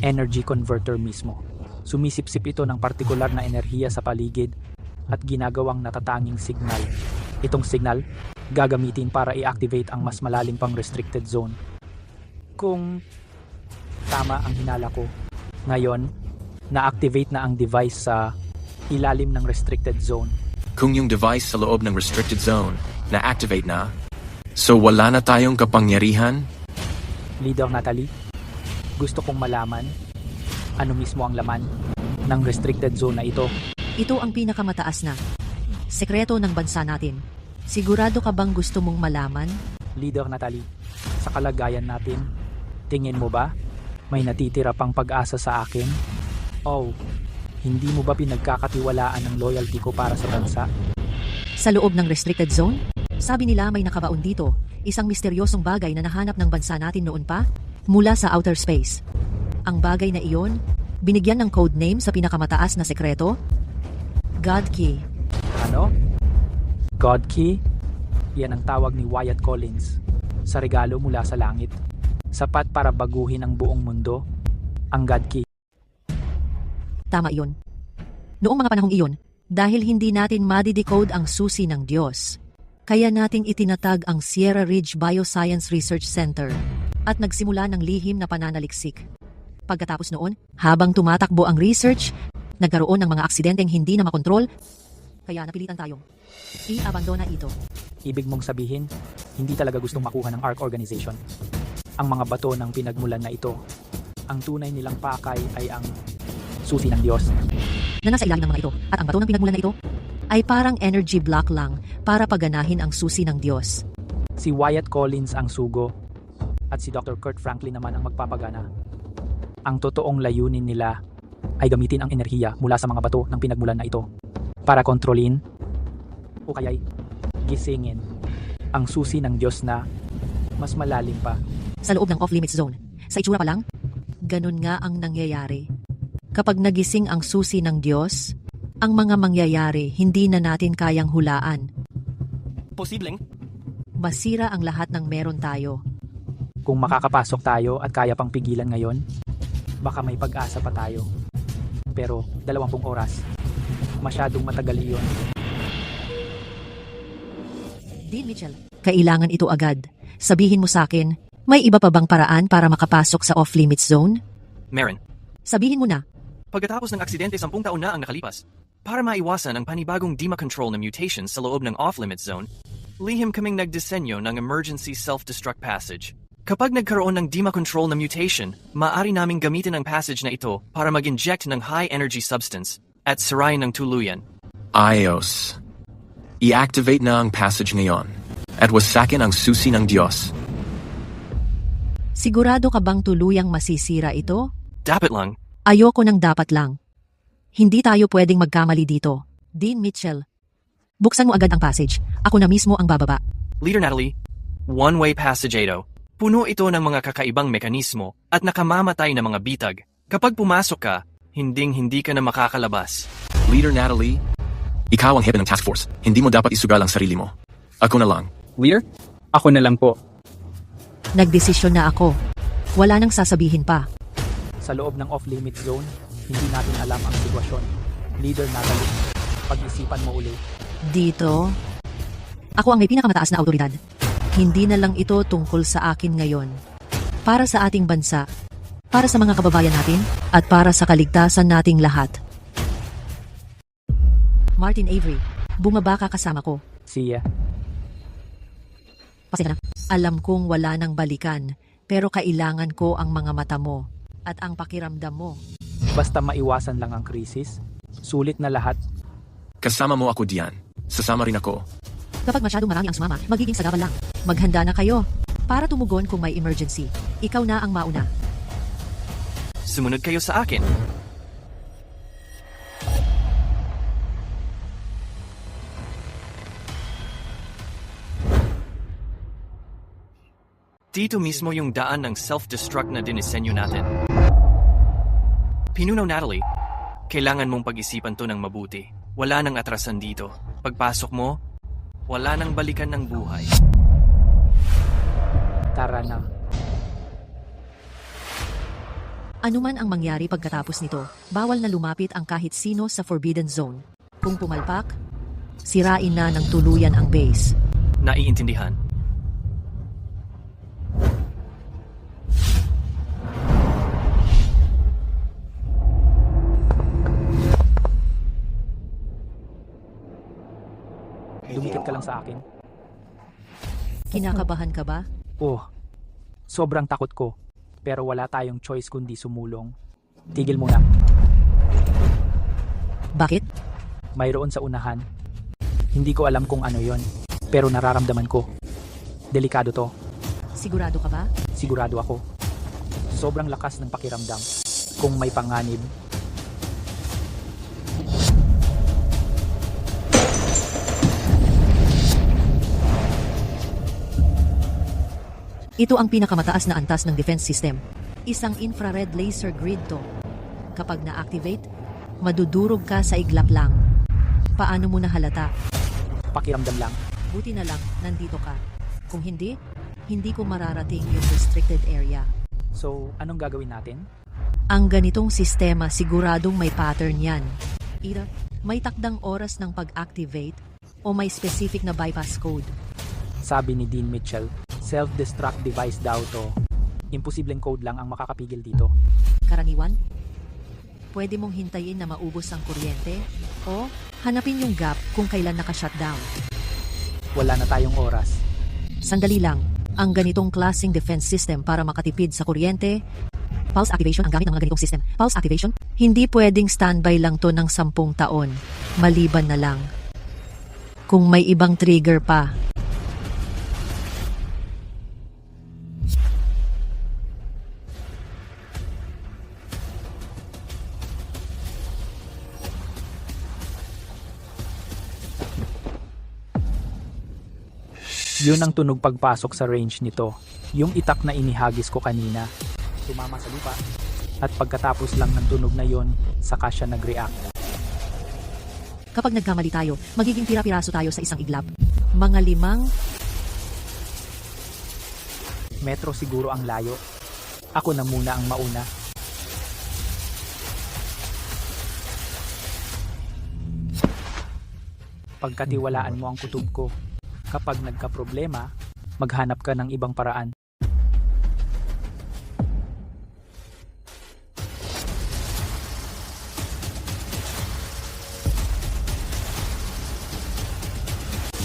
energy converter mismo. Sumisipsip ito ng partikular na enerhiya sa paligid at ginagawang natatanging signal. Itong signal, gagamitin para i-activate ang mas malalim pang restricted zone. Kung tama ang hinala ko, ngayon, na-activate na ang device sa ilalim ng restricted zone. Kung yung device sa loob ng restricted zone na-activate na, so wala na tayong kapangyarihan? Leader Natalie, gusto kong malaman ano mismo ang laman ng restricted zone na ito. Ito ang pinakamataas na sekreto ng bansa natin. Sigurado ka bang gusto mong malaman? Leader Natalie, sa kalagayan natin, tingin mo ba may natitira pang pag-asa sa akin? Oh, hindi mo ba pinagkakatiwalaan ang loyalty ko para sa bansa? Sa loob ng restricted zone? Sabi nila may nakabaon dito, isang misteryosong bagay na nahanap ng bansa natin noon pa, mula sa outer space. Ang bagay na iyon, binigyan ng code name sa pinakamataas na sekreto? God Key. Ano? God Key? Yan ang tawag ni Wyatt Collins sa regalo mula sa langit. Sapat para baguhin ang buong mundo, ang God Key. Tama iyon. Noong mga panahong iyon, dahil hindi natin madidecode ang susi ng Diyos, kaya nating itinatag ang Sierra Ridge Bioscience Research Center at nagsimula ng lihim na pananaliksik. Pagkatapos noon, habang tumatakbo ang research, nagkaroon ng mga aksidenteng hindi na makontrol, kaya napilitan tayong i-abandona ito. Ibig mong sabihin, hindi talaga gustong makuha ng ARC organization ang mga bato ng pinagmulan na ito. Ang tunay nilang pakay ay ang susi ng Diyos na nasa ilalim ng mga ito, at ang bato ng pinagmulan na ito ay parang energy block lang para paganahin ang susi ng Diyos. Si Wyatt Collins ang sugo at si Dr. Kurt Franklin naman ang magpapagana. Ang totoong layunin nila ay gamitin ang enerhiya mula sa mga bato ng pinagmulan na ito para kontrolin o kaya'y gisingin ang susi ng Diyos na mas malalim pa. Sa loob ng off-limits zone, sa itsura pa lang, ganun nga ang nangyayari. Kapag nagising ang susi ng Diyos, ang mga mangyayari hindi na natin kayang hulaan. Posibleng? Masira ang lahat ng meron tayo. Kung makakapasok tayo at kaya pang pigilan ngayon, baka may pag-asa pa tayo. Pero 20 oras, masyadong matagal iyon. Dean Mitchell, kailangan ito agad. Sabihin mo sa akin, may iba pa bang paraan para makapasok sa off-limits zone? Meron. Sabihin mo na. Pagkatapos ng aksidente 10 taon na ang nakalipas, para maiwasan ang panibagong DiMa-control na mutations sa loob ng off-limits zone, lihim kaming nagdisenyo ng emergency self-destruct passage. Kapag nagkaroon ng DiMa-control na mutation, maaari naming gamitin ang passage na ito para mag-inject ng high-energy substance at sirayin ng tuluyan. Ayos. I-activate na ang passage ngayon at wasakin ang susi ng Diyos. Sigurado ka bang tuluyang masisira ito? Dapat lang. Ayoko ng dapat lang. Hindi tayo pwedeng magkamali dito. Dean Mitchell. Buksan mo agad ang passage. Ako na mismo ang bababa. Leader Natalie, one-way passage ito. Puno ito ng mga kakaibang mekanismo at nakamamatay na mga bitag. Kapag pumasok ka, hinding-hindi ka na makakalabas. Leader Natalie, ikaw ang hepe ng task force. Hindi mo dapat isugal ang sarili mo. Ako na lang. Leader, ako na lang po. Nagdesisyon na ako. Wala nang sasabihin pa. Sa loob ng off-limit zone, hindi natin alam ang sitwasyon. Leader Natalie, pag-isipan mo uli. Dito, ako ang may pinakamataas na autoridad. Hindi na lang ito tungkol sa akin ngayon. Para sa ating bansa, para sa mga kababayan natin, at para sa kaligtasan nating lahat. Martin Avery, bumaba ka kasama ko. Siya. Pasensya na. Alam kong wala nang balikan, pero kailangan ko ang mga mata mo at ang pakiramdam mo. Basta maiwasan lang ang krisis, sulit na lahat. Kasama mo ako diyan. Sasama rin ako. Kapag masyadong marami ang sumama, magiging sagabal lang. Maghanda na kayo para tumugon kung may emergency. Ikaw na ang mauna. Sumunod kayo sa akin. Dito mismo yung daan ng self-destruct na dinisenyo natin. Pinunaw Natalie, kailangan mong pag-isipan to ng mabuti. Wala nang atrasan dito. Pagpasok mo, wala nang balikan ng buhay. Tara na. Ano man ang mangyari pagkatapos nito, bawal na lumapit ang kahit sino sa Forbidden Zone. Kung pumalpak, sirain na ng tuluyan ang base. Naiintindihan? Dumikit ka lang sa akin. Kinakabahan ka ba? Oh, sobrang takot ko. Pero wala tayong choice kundi sumulong. Tigil muna. Bakit? Mayroon sa unahan. Hindi ko alam kung ano yon, pero nararamdaman ko. Delikado to. Sigurado ka ba? Sigurado ako. Sobrang lakas ng pakiramdam. Kung may panganib, ito ang pinakamataas na antas ng defense system. Isang infrared laser grid to. Kapag na-activate, madudurog ka sa iglap lang. Paano mo nahalata? pakiramdam lang. Buti na lang, nandito ka. Kung hindi, hindi ko mararating yung restricted area. So, anong gagawin natin? Ang ganitong sistema siguradong may pattern yan. Either may takdang oras ng pag-activate o may specific na bypass code. Sabi ni Dean Mitchell, self-destruct device daw to. Imposibleng code lang ang makakapigil dito. Karaniwan, pwede mong hintayin na maubos ang kuryente o hanapin yung gap kung kailan naka-shutdown. Wala na tayong oras. Sandali lang, ang ganitong klaseng defense system para makatipid sa kuryente, pulse activation ang gamit ng mga ganitong system. Pulse activation, hindi pwedeng standby lang to ng 10 taon. Maliban na lang kung may ibang trigger pa. Yun ang tunog pagpasok sa range nito. Yung itak na inihagis ko kanina. Tumama sa lupa. At pagkatapos lang ng tunog na yon, saka siya nag-react. Kapag nagkamali tayo, magiging pira-piraso tayo sa isang iglap. Mga 5 metro siguro ang layo. Ako na muna ang mauna. Pagkatiwalaan mo ang kutob ko. Kapag nagka-problema, maghanap ka ng ibang paraan.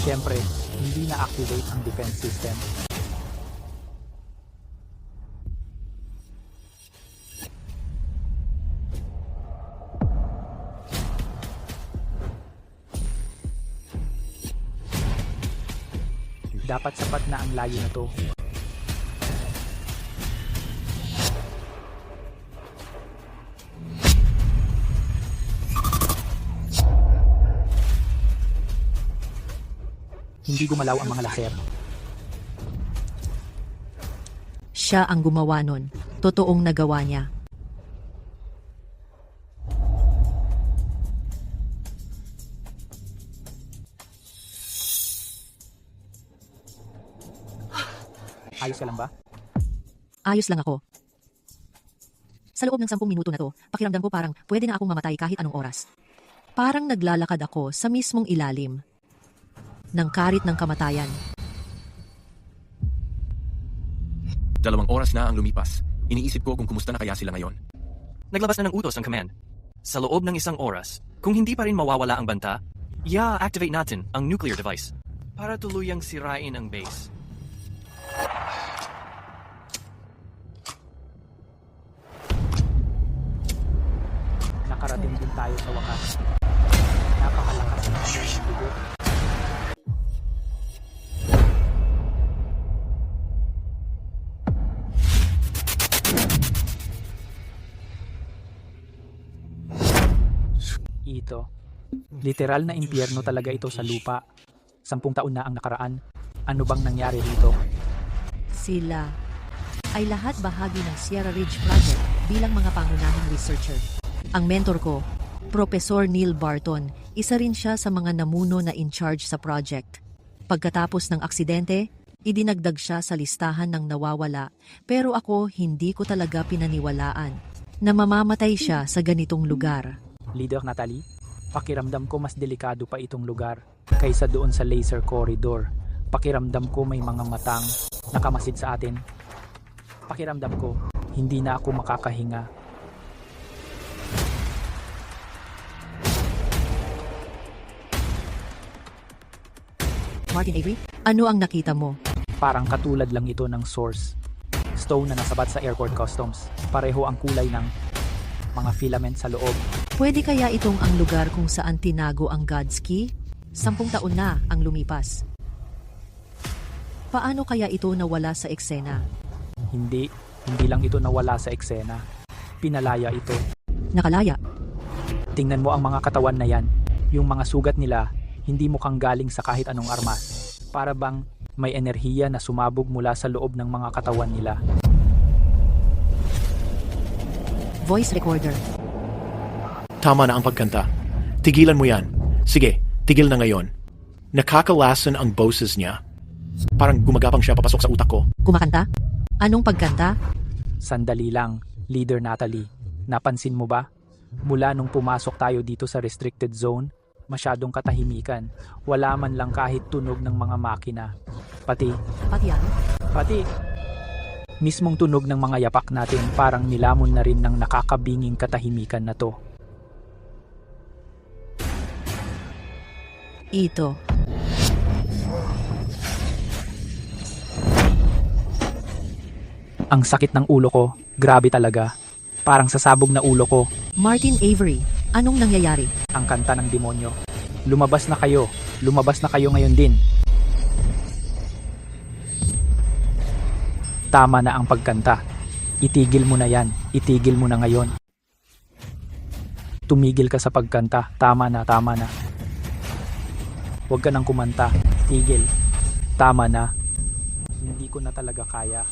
Siyempre, hindi na-activate ang defense system. Dapat sapat na ang layo na to. Hindi gumalaw ang mga laser. Siya ang gumawa nun. Totoong nagawa niya. Ayos ka lang ba? Ayos lang ako. Sa loob ng 10 minuto na to, pakiramdam ko parang pwede na akong mamatay kahit anong oras. Parang naglalakad ako sa mismong ilalim ng karit ng kamatayan. 2 oras na ang lumipas. Iniisip ko kung kumusta na kaya sila ngayon. Naglabas na ng utos ang command. Sa loob ng 1 oras, kung hindi pa rin mawawala ang banta, activate natin ang nuclear device para tuluyang sirain ang base. Nakarating din tayo sa wakas. Napakalakas ng dugo. Ito. Literal na impyerno talaga ito sa lupa. 10 taon na ang nakaraan. Ano bang nangyari dito? Sila ay lahat bahagi ng Sierra Ridge Project bilang mga pangunahing researcher. Ang mentor ko, Professor Neil Barton, isa rin siya sa mga namuno na in charge sa project. Pagkatapos ng aksidente, idinagdag siya sa listahan ng nawawala, pero ako hindi ko talaga pinaniwalaan na mamamatay siya sa ganitong lugar. Leader Natalie, pakiramdam ko mas delikado pa itong lugar kaysa doon sa laser corridor. Pakiramdam ko may mga matang nakamasid sa atin. Pakiramdam ko, hindi na ako makakahinga. Martin Avery, ano ang nakita mo? Parang katulad lang ito ng source stone na nasabat sa airport customs. Pareho ang kulay ng mga filament sa loob. Pwede kaya itong ang lugar kung saan tinago ang God's Key? 10 taon na ang lumipas. Paano kaya ito nawala sa eksena? Hindi lang ito nawala sa eksena. Pinalaya ito. Nakalaya? Tingnan mo ang mga katawan na yan. Yung mga sugat nila, hindi mukhang galing sa kahit anong armas. Para bang may enerhiya na sumabog mula sa loob ng mga katawan nila. Voice recorder. Tama na ang pagkanta. Tigilan mo yan. Sige, tigil na ngayon. Nakakalasan ang boses niya. Parang gumagapang siya papasok sa utak ko. Kumakanta? Anong pagkanta? Sandali lang, Leader Natalie. Napansin mo ba? Mula nung pumasok tayo dito sa restricted zone, masyadong katahimikan. Wala man lang kahit tunog ng mga makina. Pati ano? Pati mismong tunog ng mga yapak natin parang nilamon na rin ng nakakabinging katahimikan na to. Ito. Ang sakit ng ulo ko, grabe talaga. Parang sasabog na ulo ko. Martin Avery, anong nangyayari? Ang kanta ng demonyo. Lumabas na kayo ngayon din. Tama na ang pagkanta. Itigil mo na yan, itigil mo na ngayon. Tumigil ka sa pagkanta, tama na. Huwag ka nang kumanta, tigil. Tama na. Hindi ko na talaga kaya.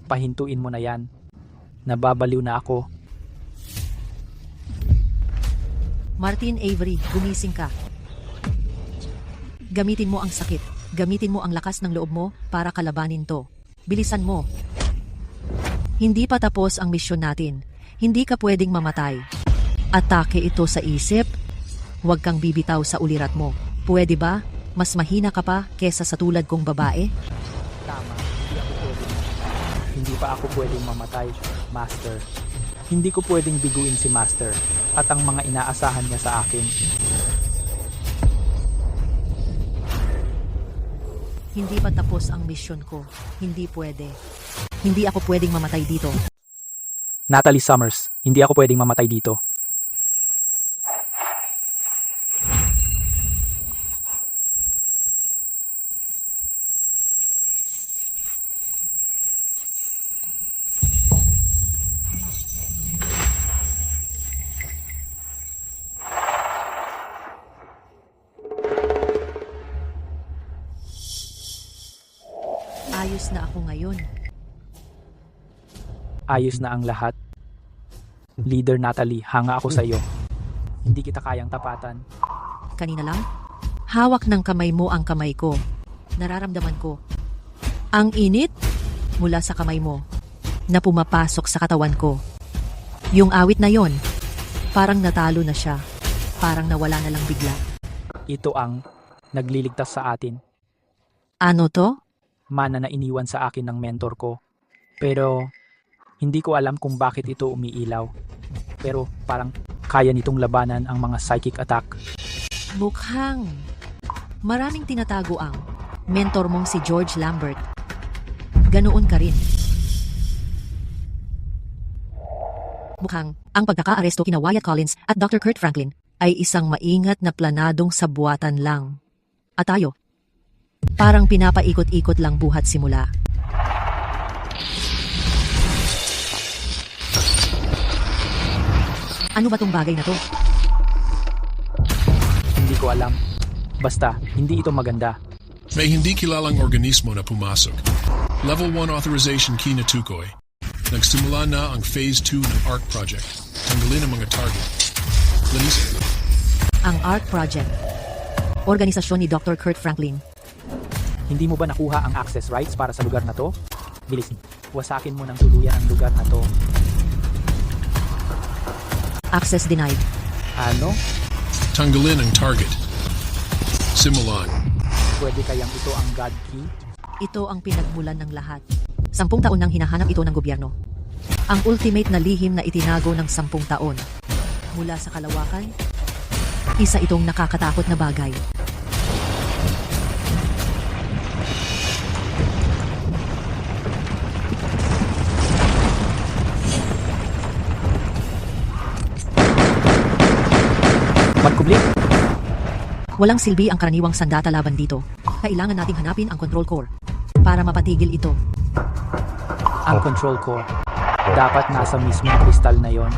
Pahintuin mo na yan. Nababaliw na ako. Martin Avery, gumising ka. Gamitin mo ang sakit. Gamitin mo ang lakas ng loob mo para kalabanin to. Bilisan mo. Hindi pa tapos ang misyon natin. Hindi ka pwedeng mamatay. Atake ito sa isip. Huwag kang bibitaw sa ulirat mo. Pwede ba? Mas mahina ka pa kesa sa tulad kong babae? Tama. Hindi pa ako pwedeng mamatay, Master. Hindi ko pwedeng biguin si Master at ang mga inaasahan niya sa akin. Hindi pa tapos ang misyon ko. Hindi pwede. Hindi ako pwedeng mamatay dito. Natalie Summers, hindi ako pwedeng mamatay dito. Ayos na ako ngayon. Ayos na ang lahat. Leader Natalie, hanga ako sa iyo. Hindi kita kayang tapatan. kanina lang? Hawak ng kamay mo ang kamay ko. Nararamdaman ko. Ang init mula sa kamay mo na pumapasok sa katawan ko. Yung awit na yon, parang natalo na siya. Parang nawala na lang bigla. Ito ang nagliligtas sa atin. Ano to? Mana na iniwan sa akin ng mentor ko. Pero hindi ko alam kung bakit ito umiilaw. Pero parang kaya nitong labanan ang mga psychic attack. Mukhang maraming tinatago ang mentor mong si George Lambert. Ganoon ka rin. Mukhang ang pagkaka-aresto kina Wyatt Collins at Dr. Kurt Franklin ay isang maingat na planadong sabuatan lang. At tayo, parang pinapaikot-ikot lang buhat simula. Ano ba tong bagay na to? Hindi ko alam. Basta, hindi ito maganda. May hindi kilalang organismo na pumasok. Level 1 authorization key na tukoy. Nagsimula na ang Phase 2 ng ARC Project. Tanggalin ang mga target. Linisin. Ang ARC Project. Organisasyon ni Dr. Kurt Franklin. Hindi mo ba nakuha ang access rights para sa lugar na to? Bilis, wasakin mo ng tuluyan ang lugar na to. Access denied. Ano? Tanggalin ang target. Simulan. Pwede kayang ito ang God Key? Ito ang pinagmulan ng lahat. 10 taon nang hinahanap ito ng gobyerno. Ang ultimate na lihim na itinago ng 10 taon. Mula sa kalawakan, isa itong nakakatakot na bagay. Magkubli? Walang silbi ang karaniwang sandata laban dito. Kailangan nating hanapin ang control core para mapatigil ito. Ang control core. Dapat nasa mismong kristal na yon.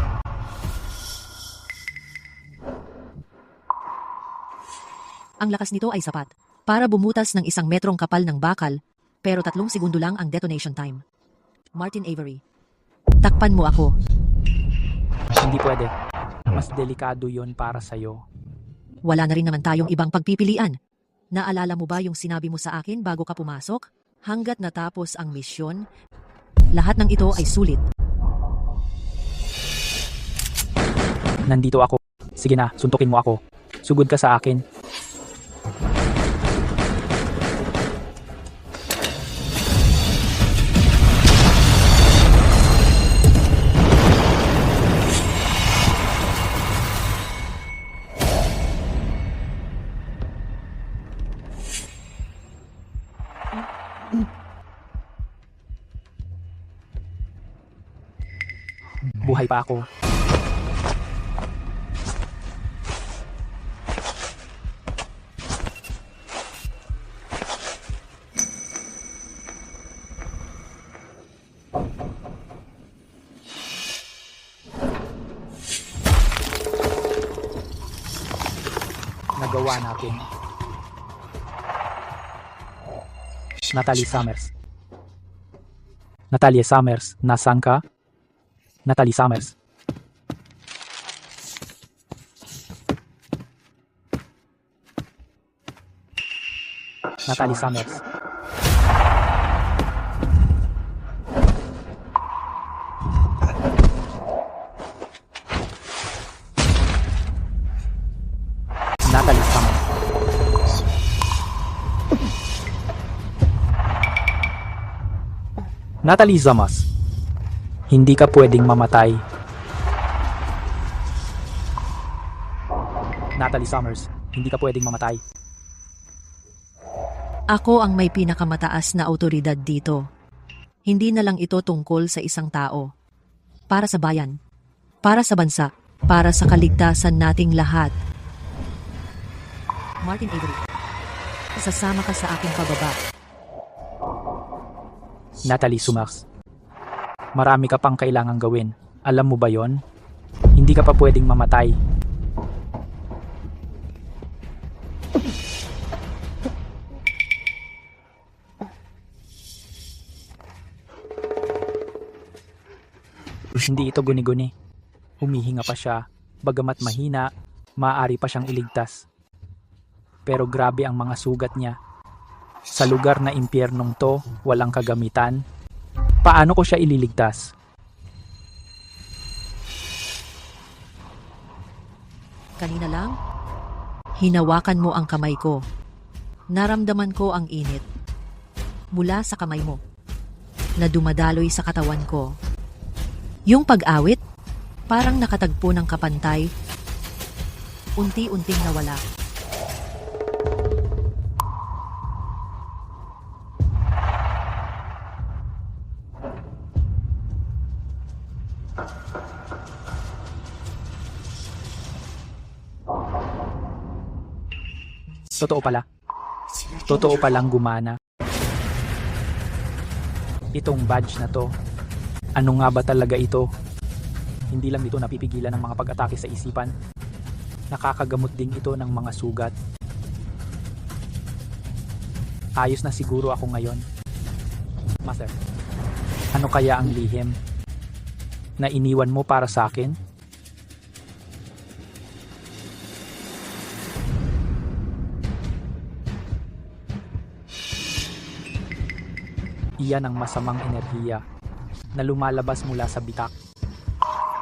Ang lakas nito ay sapat para bumutas ng 1 metrong kapal ng bakal, pero 3 segundo lang ang detonation time. Martin Avery, takpan mo ako. Hindi pwede. Mas delikado yon para sa'yo. Wala na rin naman tayong ibang pagpipilian. Naalala mo ba yung sinabi mo sa akin bago ka pumasok? Hanggat natapos ang misyon, lahat ng ito ay sulit. Nandito ako. Sige na, suntukin mo ako. Sugod ka sa akin. Buhay pa ako. Nagawa natin. Natalie Summers. Natalie Summers, nasaan ka? Natalie Summers. Natalie Summers. Natalie Summers. Natalie Summers. Hindi ka pwedeng mamatay. Natalie Summers, hindi ka pwedeng mamatay. Ako ang may pinakamataas na autoridad dito. Hindi na lang ito tungkol sa isang tao. Para sa bayan. Para sa bansa. Para sa kaligtasan nating lahat. Martin Avery, sasama ka sa aking pababa. Natalie Summers. Marami ka pang kailangang gawin. Alam mo ba yon? Hindi ka pa pwedeng mamatay. Hindi ito guni-guni. Humihinga pa siya. Bagamat mahina, maaari pa siyang iligtas. Pero grabe ang mga sugat niya. Sa lugar na impyernong to, walang kagamitan. Paano ko siya ililigtas? Kanina lang, hinawakan mo ang kamay ko. Naramdaman ko ang init mula sa kamay mo na dumadaloy sa katawan ko. Yung pag-awit, parang nakatagpo ng kapantay, unti-unting nawala. Totoo pala. Totoo palang gumana. Itong badge na to, ano nga ba talaga ito? Hindi lang ito napipigilan ng mga pag-atake sa isipan. Nakakagamot din ito ng mga sugat. Ayos na siguro ako ngayon. Master, ano kaya ang lihim na iniwan mo para sa akin? Iyan ang masamang enerhiya na lumalabas mula sa bitak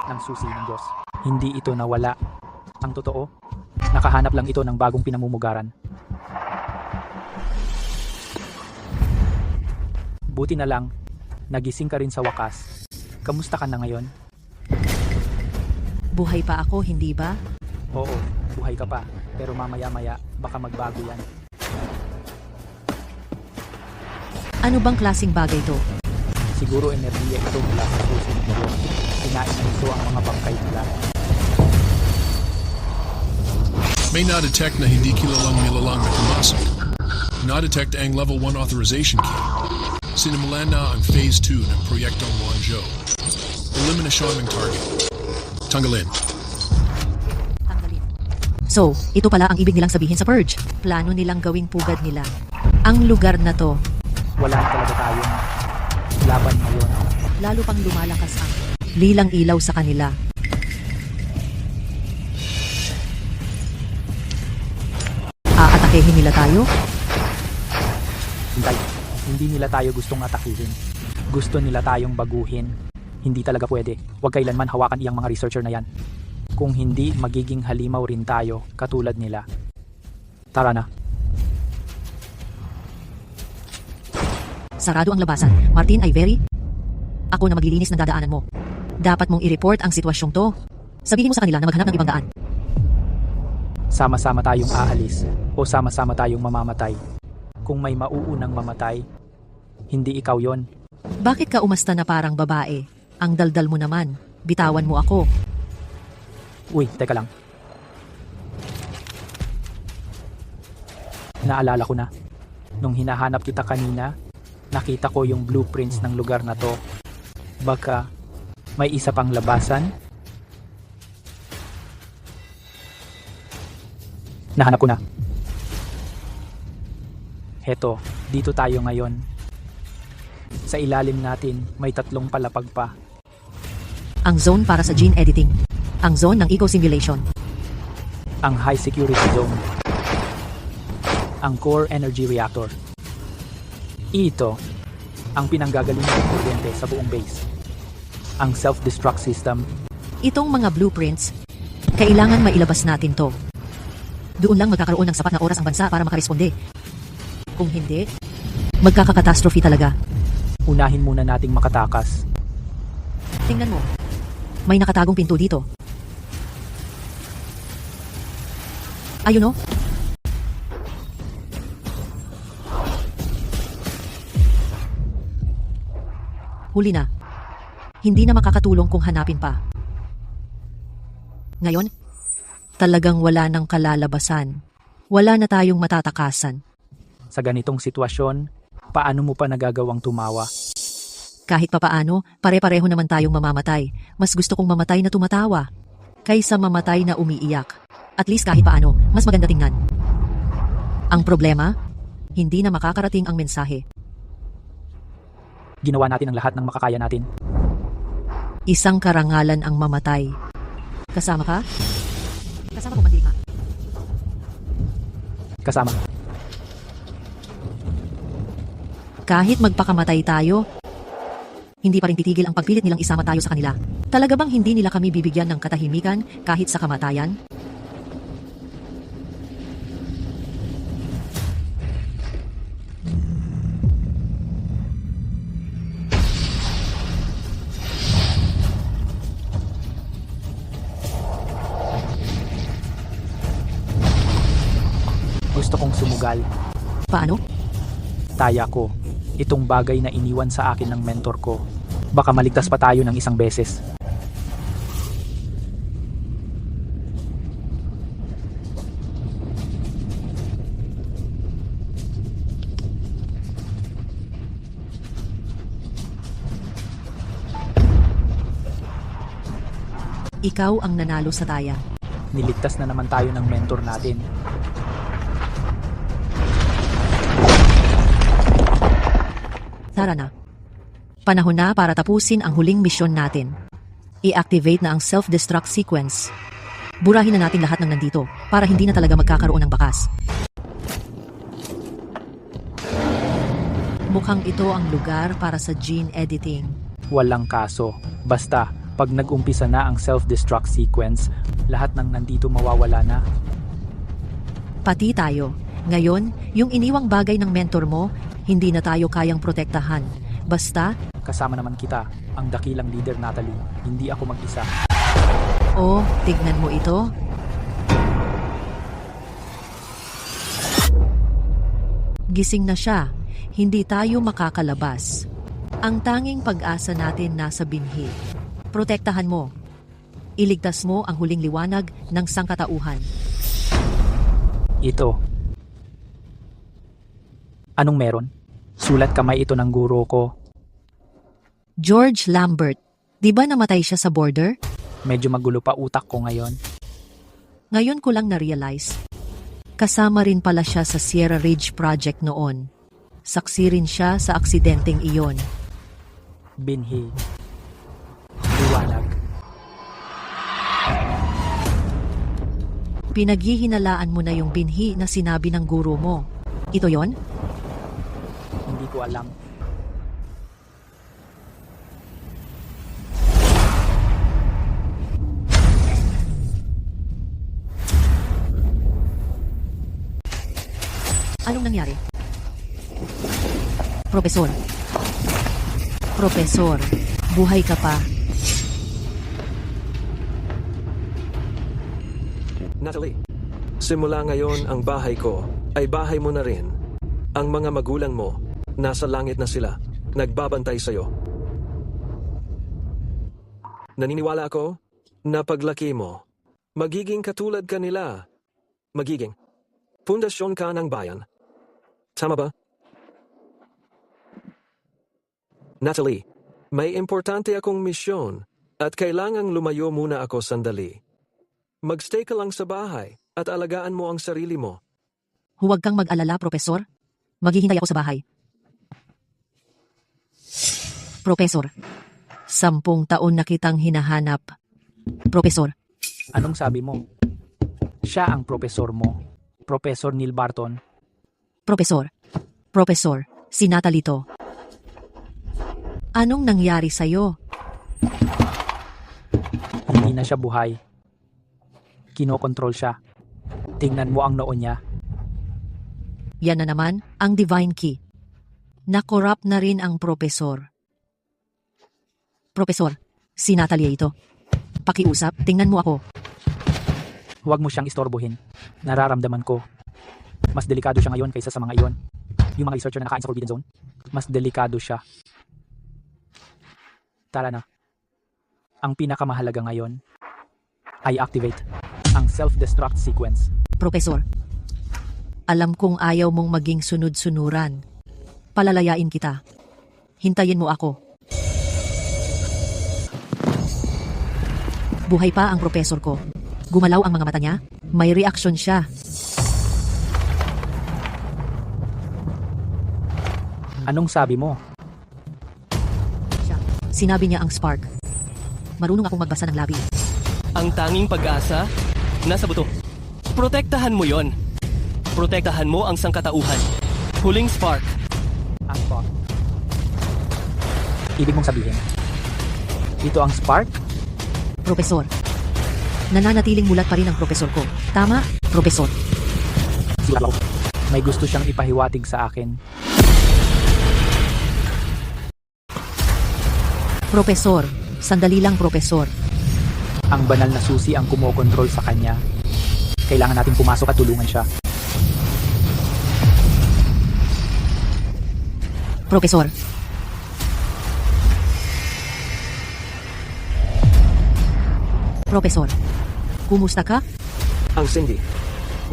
ng susi ng Diyos. Hindi ito nawala. Ang totoo, nakahanap lang ito ng bagong pinamumugaran. Buti na lang, nagising ka rin sa wakas. Kamusta ka na ngayon? Buhay pa ako, hindi ba? Oo, buhay ka pa. Pero mamaya-maya, baka magbago yan. Ano bang klaseng bagay to? Siguro enerhiya ito mula sa puso ng Diyos. Kinain na ito ang mga bangkay nila. May na-detect na hindi kilalang nilalang na pumasok. Na-detect ang level 1 authorization key. Sinimulan na ang phase 2 ng Proyektong Wanzhou. Eliminasyon ng target. Tanggalin. So, ito pala ang ibig nilang sabihin sa Purge. Plano nilang gawing pugad nila ang lugar na to. Wala na talaga tayong laban ngayon. Lalo pang lumalakas ang lilang ilaw sa kanila. Aatakehin nila tayo? Hintay, hindi nila tayo gustong atakihin. Gusto nila tayong baguhin. Hindi talaga pwede. Huwag kailanman hawakan iyang mga researcher na yan. Kung hindi, magiging halimaw rin tayo katulad nila. Tara na. Sarado ang labasan. Martin Iveri, ako na maglilinis ng dadaanan mo. Dapat mong i-report ang sitwasyong to. Sabihin mo sa kanila na maghanap ng ibang daan. Sama-sama tayong aalis o sama-sama tayong mamamatay. Kung may mauunang mamatay, hindi ikaw yon. Bakit ka umasta na parang babae? Ang daldal mo naman. Bitawan mo ako. Uy, teka lang. Naalala ko na. Nung hinahanap kita kanina, nakita ko yung blueprints ng lugar na to. Baka may isa pang labasan? Nahanap ko na. Heto, dito tayo ngayon. Sa ilalim natin, may 3 palapag pa. Ang zone para sa gene editing. Ang zone ng eco simulation. Ang high security zone. Ang core energy reactor. Ito, ang pinanggagalingan ng kuryente sa buong base. Ang self-destruct system. Itong mga blueprints, kailangan mailabas natin to. Doon lang magkakaroon ng sapat na oras ang bansa para makaresponde. Kung hindi, magkakakatastrophe talaga. Unahin muna nating makatakas. Tingnan mo, may nakatagong pinto dito. Ayun o. Huli na. Hindi na makakatulong kung hanapin pa. Ngayon, talagang wala ng kalalabasan. Wala na tayong matatakasan. Sa ganitong sitwasyon, paano mo pa nagagawang tumawa? Kahit papaano, pare-pareho naman tayong mamamatay. Mas gusto kong mamatay na tumatawa kaysa mamatay na umiiyak. At least kahit paano, mas maganda tingnan. Ang problema, hindi na makakarating ang mensahe. Ginawa natin ang lahat ng makakaya natin. Isang karangalan ang mamatay. Kasama ka? Kasama ko, Mandilima. Kasama. Kahit magpakamatay tayo, hindi pa rin titigil ang pagpilit nilang isama tayo sa kanila. Talaga bang hindi nila kami bibigyan ng katahimikan kahit sa kamatayan? Gusto kong sumugal. Paano? Taya ko. Itong bagay na iniwan sa akin ng mentor ko. Baka maligtas pa tayo ng isang beses. Ikaw ang nanalo sa taya. Niligtas na naman tayo ng mentor natin. Tara na. Panahon na para tapusin ang huling misyon natin. I-activate na ang self-destruct sequence. Burahin na natin lahat ng nandito para hindi na talaga magkakaroon ng bakas. Mukhang ito ang lugar para sa gene editing. Walang kaso. Basta, pag nag-umpisa na ang self-destruct sequence, lahat ng nandito mawawala na. Pati tayo. Ngayon, yung iniwang bagay ng mentor mo, hindi na tayo kayang protektahan. Basta, Kasama naman kita, ang dakilang leader Natalie. Hindi ako mag-isa. oh, tignan mo ito. Gising na siya. Hindi tayo makakalabas. Ang tanging pag-asa natin nasa binhi. Protektahan mo. Iligtas mo ang huling liwanag ng sangkatauhan. Ito. Anong meron? Sulat kamay ito ng guro ko. George Lambert. Di ba namatay siya sa border? Medyo magulo pa utak ko ngayon. Ngayon ko lang na-realize. Kasama rin pala siya sa Sierra Ridge Project noon. Saksi rin siya sa aksidenteng iyon. Binhi. Liwanag. Pinaghihinalaan mo na yung binhi na sinabi ng guro mo. Ito yon? Hindi ko alam. Anong nangyari? Profesor. Profesor, buhay ka pa. Natalie, simula ngayon ang bahay ko ay bahay mo na rin. Ang mga magulang mo, nasa langit na sila, nagbabantay sa'yo. Naniniwala ako na paglaki mo, magiging katulad ka nila. Magiging pundasyon ka ng bayan. Tama ba? Natalie, may importante akong misyon at kailangang lumayo muna ako sandali. Magstay ka lang sa bahay at alagaan mo ang sarili mo. Huwag kang mag-alala, Profesor. Maghihintay ako sa bahay. Profesor, 10 taon na kitang hinahanap. Profesor. Anong sabi mo? Siya ang profesor mo. Professor Neil Barton. Profesor. Profesor, si Natalie to. Anong nangyari sa'yo? Hindi na siya buhay. Kinokontrol siya. Tingnan mo ang noo niya. Yan na naman, ang Divine Key. Na-corrupt na rin ang profesor. Profesor, si Natalie ito. Pakiusap, tingnan mo ako. Huwag mo siyang istorbohin. Nararamdaman ko. Mas delikado siya ngayon kaysa sa mga iyon. Yung mga researcher na nakain sa Forbidden Zone. Mas delikado siya. Tara na. Ang pinakamahalaga ngayon ay activate ang self-destruct sequence. Profesor, alam kong ayaw mong maging sunod-sunuran. Palalayain kita. Hintayin mo ako. Buhay pa ang profesor ko. Gumalaw ang mga mata niya. May reaksyon siya. Anong sabi mo? Sinabi niya ang spark. Marunong akong magbasa ng labi. Ang tanging pag-asa, nasa buto. Protektahan mo yon. Protektahan mo ang sangkatauhan. Huling spark. Ang spark. Ibig mong sabihin, ito ang spark? Profesor. Nananatiling mulat pa rin ang profesor ko. Tama, profesor. Siguro, may gusto siyang ipahiwatig sa akin. Profesor, sandali lang profesor. Ang banal na susi ang kumokontrol sa kanya. Kailangan natin pumasok at tulungan siya. Profesor. Profesor, kumusta ka? Ang Cindy.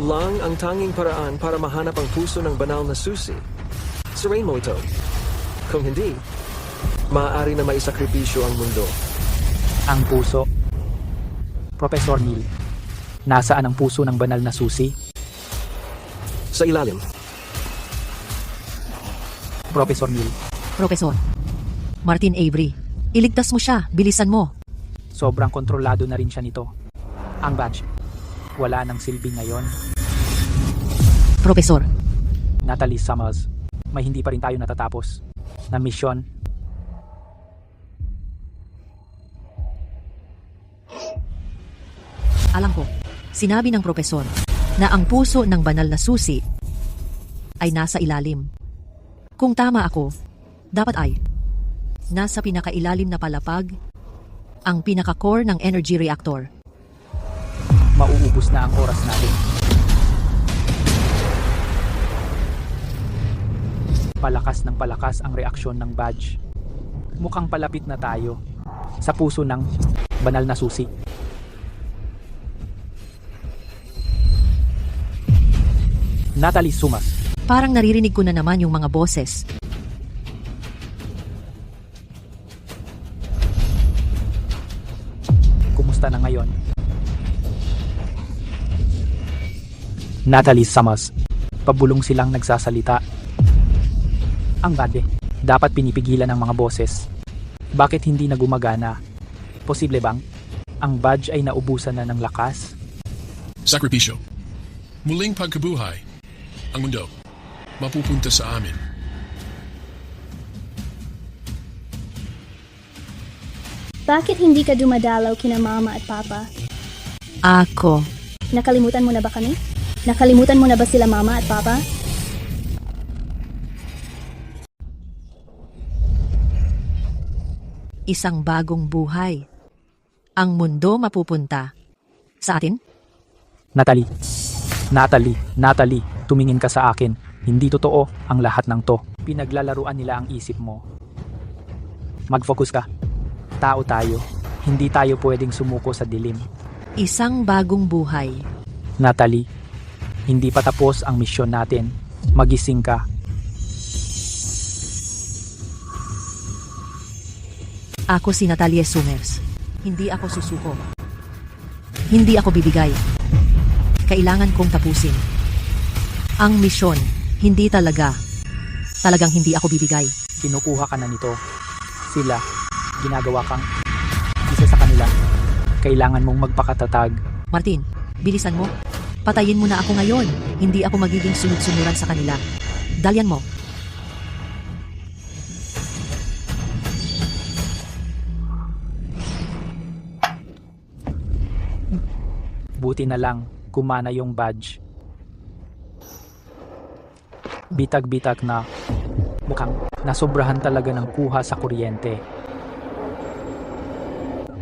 Lang ang tanging paraan para mahanap ang puso ng banal na susi. Sirain mo ito. Kung hindi, maaari na maisakripisyo ang mundo. Ang puso. Professor Neil, nasaan ang puso ng banal na susi? Sa ilalim. Professor Neil. Profesor. Martin Avery, iligtas mo siya, bilisan mo. Sobrang kontrolado na rin siya nito. Ang badge, wala nang silbi ngayon. Profesor. Natalie Summers, may hindi pa rin tayo natatapos na misyon. Alam ko, sinabi ng profesor na ang puso ng banal na susi ay nasa ilalim. Kung tama ako, dapat ay nasa pinakailalim na palapag, ang pinaka-core ng energy reactor. Mauubos na ang oras natin. Palakas ng palakas ang reaksyon ng badge. Mukhang palapit na tayo sa puso ng banal na susi. Natalie Sumas. Parang naririnig ko na naman yung mga boses. Kumusta na ngayon? Natalie Sumas. Pabulong silang nagsasalita. Ang bade. Dapat pinipigilan ng mga boses. Bakit hindi na gumagana? Posible bang ang badge ay naubusan na ng lakas? Sakripisyo. Muling pagkabuhay. Ang mundo. Mapupunta sa amin. Bakit hindi ka dumadalaw kina mama at papa? Ako. Nakalimutan mo na ba kami? Nakalimutan mo na ba sila mama at papa? Isang bagong buhay. Ang mundo mapupunta sa atin? Natalie, tumingin ka sa akin. Hindi totoo ang lahat ng to. Pinaglalaruan nila ang isip mo. Mag-focus ka. Tao tayo. Hindi tayo pwedeng sumuko sa dilim. Isang bagong buhay. Natalie, hindi pa tapos ang misyon natin. Magising ka. Ako si Natalie Summers. Hindi ako susuko. Hindi ako bibigay. Kailangan kong tapusin ang misyon. Hindi talagang hindi ako bibigay. Kinukuha ka na nito. Sila, ginagawa kang isa sa kanila. Kailangan mong magpakatatag. Martin, bilisan mo. Patayin mo na ako ngayon. Hindi ako magiging sunod-sunuran sa kanila. Dalian mo. Buti na lang, kumana yung badge. Bitag-bitag na. Mukhang nasobrahan talaga ng kuha sa kuryente.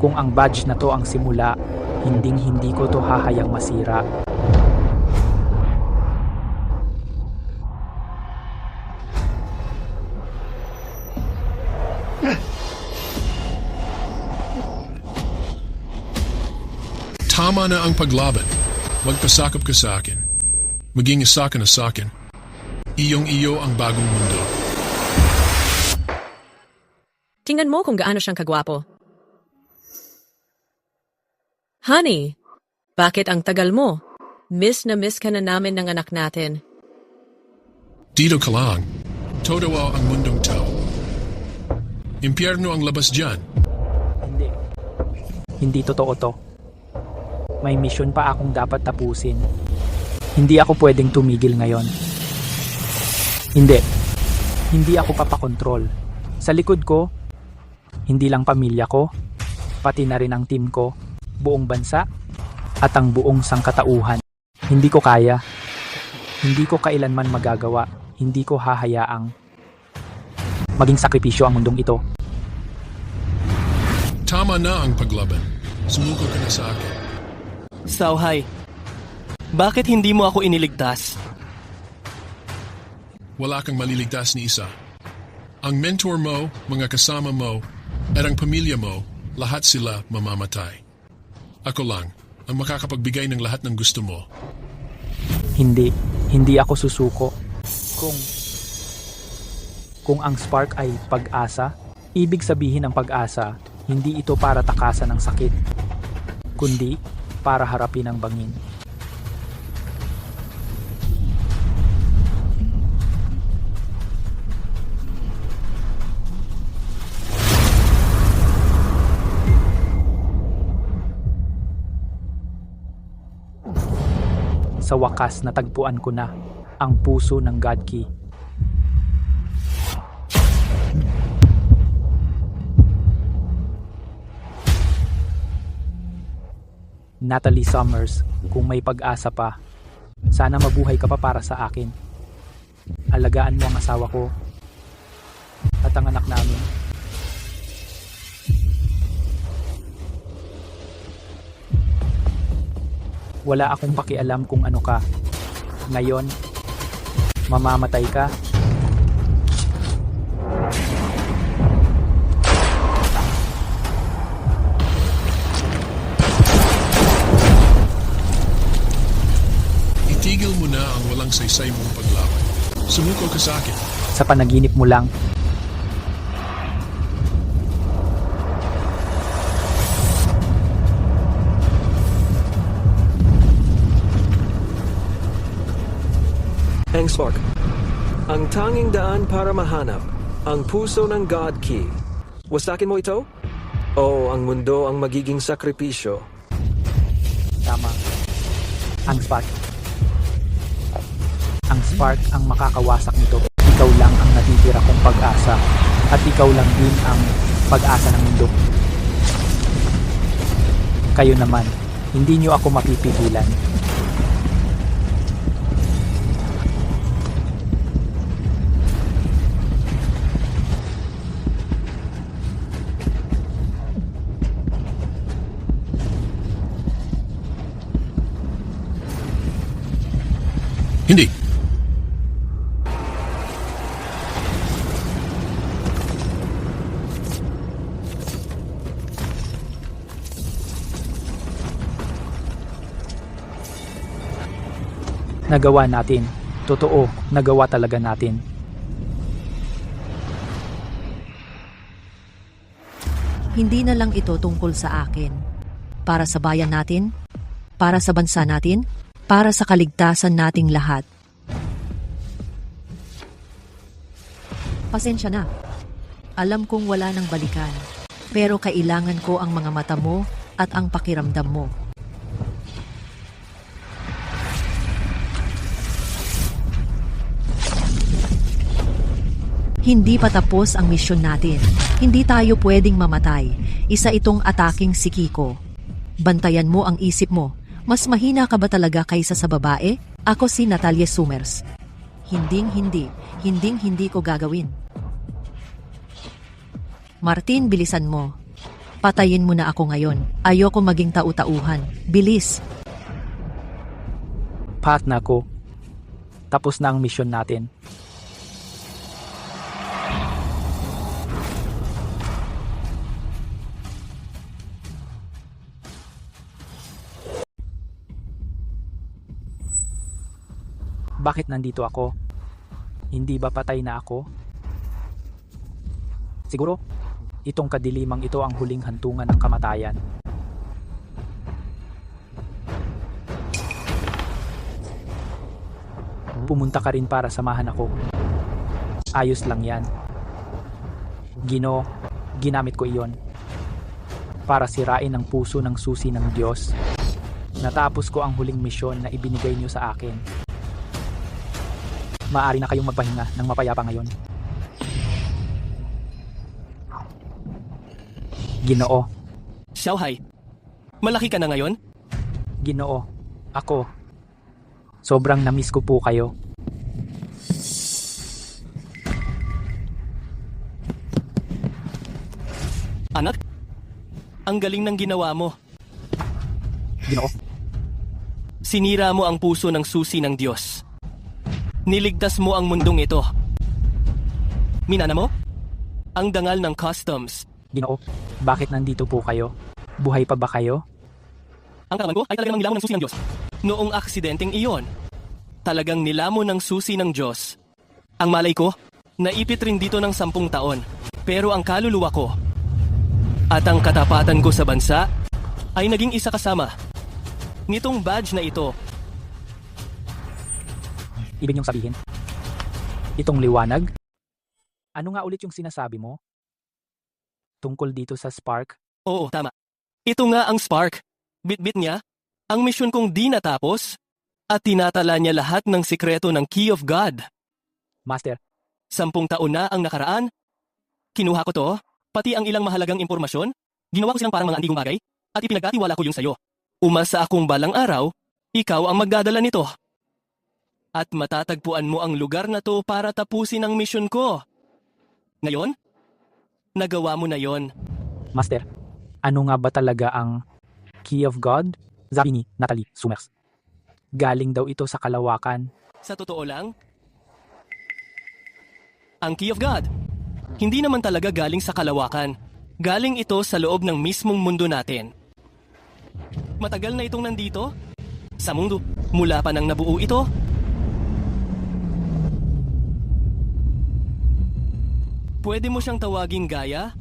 Kung ang badge na to ang simula, hinding-hindi ko to hahayang masira. Tama na ang paglaban. Magpasakop ka sa akin. Maging isa ka na sa akin. Iyong-iyo ang bagong mundo. Tingnan mo kung gaano siyang kagwapo. Honey, bakit ang tagal mo? Miss na miss ka na namin ng anak natin. Dito ka lang. Totowa ang mundong tao. Impyerno ang labas dyan. Hindi totoo to. May misyon pa akong dapat tapusin. Hindi ako pwedeng tumigil ngayon. Hindi. Hindi ako papakontrol. Sa likod ko, hindi lang pamilya ko, pati na rin ang team ko, buong bansa, at ang buong sangkatauhan. Hindi ko kaya. Hindi ko kailanman magagawa. Hindi ko hahayaang maging sakripisyo ang mundong ito. Tama na ang paglaban. Sumuko ka na sa akin. Sauhay, bakit hindi mo ako iniligtas? Wala kang maliligtas ni isa. Ang mentor mo, mga kasama mo, at ang pamilya mo, lahat sila mamamatay. Ako lang ang makakapagbigay ng lahat ng gusto mo. Hindi ako susuko. Kung ang spark ay pag-asa, ibig sabihin ng pag-asa, hindi ito para takasan ng sakit, kundi para harapin ang bangin. Sa wakas natagpuan ko na ang puso ng God Key. Natalie Summers, kung may pag-asa pa, sana mabuhay ka pa para sa akin. Alagaan mo ang asawa ko at ang anak namin. Wala akong pakialam kung ano ka. Ngayon, mamamatay ka. Itigil mo na ang walang saysay mong paglaban. Sumuko ka sa akin. Sa panaginip mo lang. Spark, ang tanging daan para mahanap ang puso ng God Key. Wasakin mo ito? O ang mundo ang magiging sakripisyo? Tama. Ang spark. Ang spark ang makakawasak nito. Ikaw lang ang natitira kong pag-asa. At ikaw lang din ang pag-asa ng mundo. Kayo naman, hindi niyo ako mapipigilan. Hindi. Nagawa natin. Totoo, nagawa talaga natin. Hindi na lang ito tungkol sa akin. Para sa bayan natin, para sa bansa natin, para sa kaligtasan nating lahat. Pasensya na. Alam kong wala nang balikan, pero kailangan ko ang mga mata mo at ang pakiramdam mo. Hindi pa tapos ang misyon natin. Hindi tayo pwedeng mamatay. Isa itong ataking si Kiko. Bantayan mo ang isip mo. Mas mahina ka ba talaga kaysa sa babae? Ako si Natalie Summers. Hinding-hindi ko gagawin. Martin, bilisan mo. Patayin mo na ako ngayon. Ayoko maging tau-tauhan. Bilis. Pat na ko. Tapos na ang misyon natin. Bakit nandito ako? Hindi ba patay na ako? Siguro, itong kadilimang ito ang huling hantungan ng kamatayan. Pumunta ka rin para samahan ako. Ayos lang yan. Ginamit ko iyon para sirain ang puso ng susi ng Diyos Natapos ko ang huling misyon na ibinigay niyo sa akin. Maaari na kayong magpahinga ng mapayapa ngayon. Ginoo. Xiaohai, malaki ka na ngayon? Ginoo. Ako. Sobrang namiss ko po kayo. Anak, ang galing ng ginawa mo. Ginoo. Sinira mo ang puso ng susi ng Diyos. Niligtas mo ang mundong ito. Minana mo? Ang dangal ng customs. Ginoo, bakit nandito po kayo? Buhay pa ba kayo? Ang kalaman ko ay talagang nilamon ng susi ng Diyos. Noong aksidenteng iyon, talagang nilamon ng susi ng Diyos. Ang malay ko, naipit rin dito ng 10 taon. Pero ang kaluluwa ko at ang katapatan ko sa bansa ay naging isa kasama nitong badge na ito. Ibig niyong sabihin? Itong liwanag? Ano nga ulit yung sinasabi mo? Tungkol dito sa spark? Oo, tama. Ito nga ang spark. Bit-bit niya, ang misyon kong di natapos at tinatala niya lahat ng sikreto ng Key of God. Master. 10 taon na ang nakaraan. Kinuha ko to, pati ang ilang mahalagang impormasyon. Ginawa ko silang parang mga antigong bagay at ipinagkatiwala ko yung sayo. Umasa akong balang araw, ikaw ang magdadala nito. At matatagpuan mo ang lugar na to para tapusin ang misyon ko. Ngayon, nagawa mo na yon. Master, ano nga ba talaga ang Key of God? Sabi ni Natalie Summers. Galing daw ito sa kalawakan. Sa totoo lang, ang Key of God, hindi naman talaga galing sa kalawakan. Galing ito sa loob ng mismong mundo natin. Matagal na itong nandito, sa mundo, mula pa nang nabuo ito. Pwede mo siyang tawaging gaya,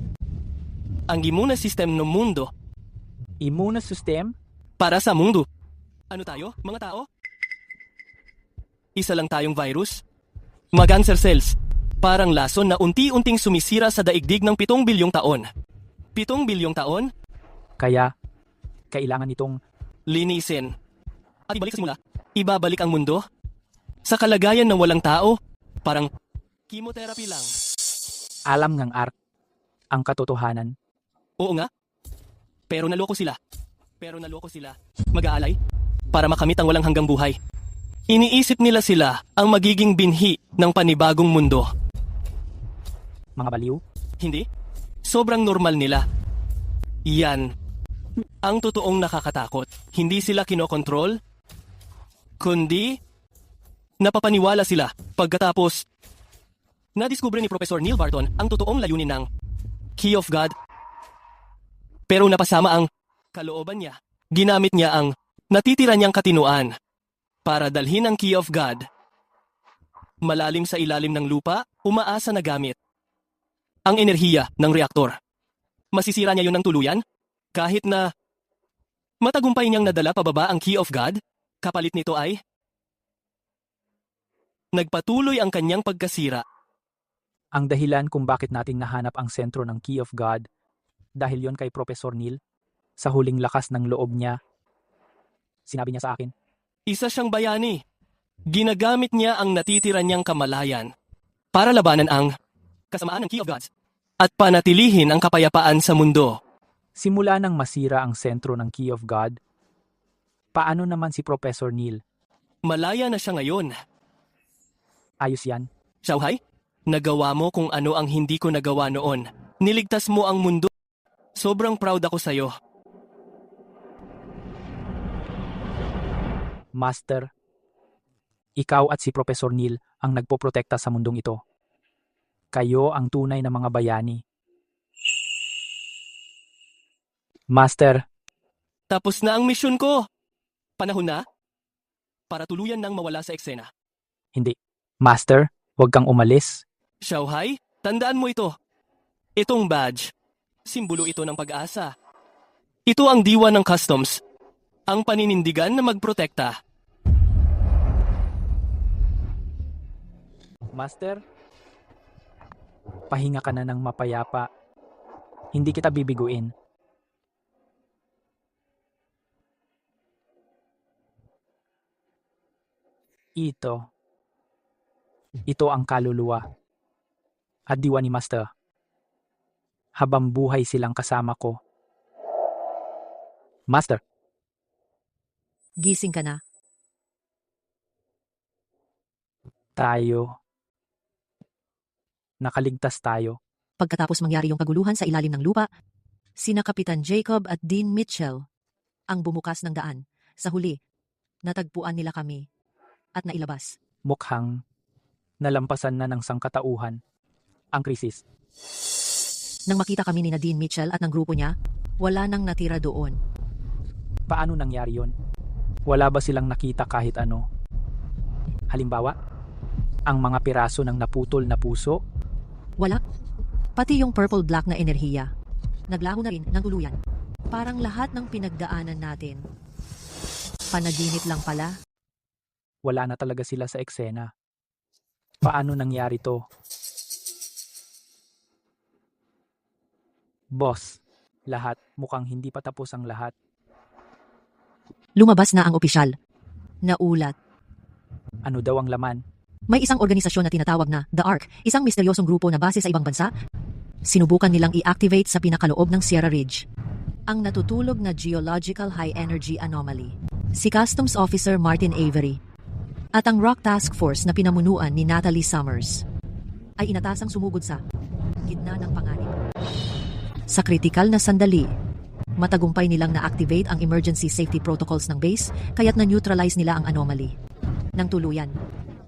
ang immune system ng mundo. Immune system? Para sa mundo. Ano tayo, mga tao? Isa lang tayong virus. Mga cancer cells. Parang lason na unti-unting sumisira sa daigdig ng 7 bilyong taon. 7 bilyong taon? Kaya, kailangan itong linisin. At ibalik sa simula. Ibabalik ang mundo sa kalagayan ng walang tao. Parang chemotherapy lang. Alam ngang art ang katotohanan. Oo nga. Pero naloko sila. Mag-aalay para makamit ang walang hanggang buhay. Iniisip nila sila ang magiging binhi ng panibagong mundo. Mga baliw? Hindi. Sobrang normal nila. Yan ang totoong nakakatakot. Hindi sila kinokontrol, kundi napapaniwala sila pagkatapos nadiskubre ni Professor Neil Barton ang totoong layunin ng Key of God. Pero napasama ang kalooban niya. Ginamit niya ang natitira niyang katinuan para dalhin ang Key of God malalim sa ilalim ng lupa, umaasa na gamit ang enerhiya ng reaktor. Masisira niya yun ng tuluyan kahit na matagumpay niyang nadala pababa ang Key of God. Kapalit nito ay nagpatuloy ang kanyang pagkasira. Ang dahilan kung bakit natin nahanap ang sentro ng Key of God, dahil yon kay Professor Neil, sa huling lakas ng loob niya. Sinabi niya sa akin. Isa siyang bayani. Ginagamit niya ang natitira niyang kamalayan para labanan ang kasamaan ng Key of Gods at panatilihin ang kapayapaan sa mundo. Simula nang masira ang sentro ng Key of God, paano naman si Professor Neil? Malaya na siya ngayon. Ayos yan. Xiaohai, nagawa mo kung ano ang hindi ko nagawa noon. Niligtas mo ang mundo. Sobrang proud ako sa'yo. Master, ikaw at si Professor Neil ang nagpoprotekta sa mundong ito. Kayo ang tunay na mga bayani. Master, tapos na ang misyon ko. Panahon na para tuluyan nang mawala sa eksena. Hindi. Master, huwag kang umalis. Xiaohai, tandaan mo ito. Itong badge, simbolo ito ng pag-asa. Ito ang diwa ng customs, ang paninindigan na magprotekta. Master, pahinga ka na ng mapayapa. Hindi kita bibiguin. Ito ang kaluluwa at diwa ni Master. Habang buhay silang kasama ko. Master, Gising ka na. tayo. Nakaligtas tayo. Pagkatapos mangyari yung kaguluhan sa ilalim ng lupa, sina Kapitan Jacob at Dean Mitchell ang bumukas ng daan. Sa huli, natagpuan nila kami at nailabas. Mukhang nalampasan na ng sangkatauhan ang krisis. Nang makita kami ni na Dean Mitchell at ng grupo niya, wala nang natira doon. Paano nangyari yon? Wala ba silang nakita kahit ano? Halimbawa, ang mga piraso ng naputol na puso? Wala. Pati yung purple-black na enerhiya. Naglaho na rin ng tuluyan. Parang lahat ng pinagdaanan natin. Panaginip lang pala. Wala na talaga sila sa eksena. Paano nangyari to? Boss, lahat mukhang hindi pa tapos ang lahat. Lumabas na ang opisyal. Naulat. Ano daw ang laman? May isang organisasyon na tinatawag na The Ark, isang misteryosong grupo na base sa ibang bansa. Sinubukan nilang i-activate sa pinakaloob ng Sierra Ridge ang natutulog na geological high energy anomaly. Si Customs Officer Martin Avery at ang Rock Task Force na pinamunuan ni Natalie Summers ay inatasang sumugod sa gitna ng panganib. Sa kritikal na sandali, matagumpay nilang na-activate ang emergency safety protocols ng base kaya't na-neutralize nila ang anomaly. Nang tuluyan,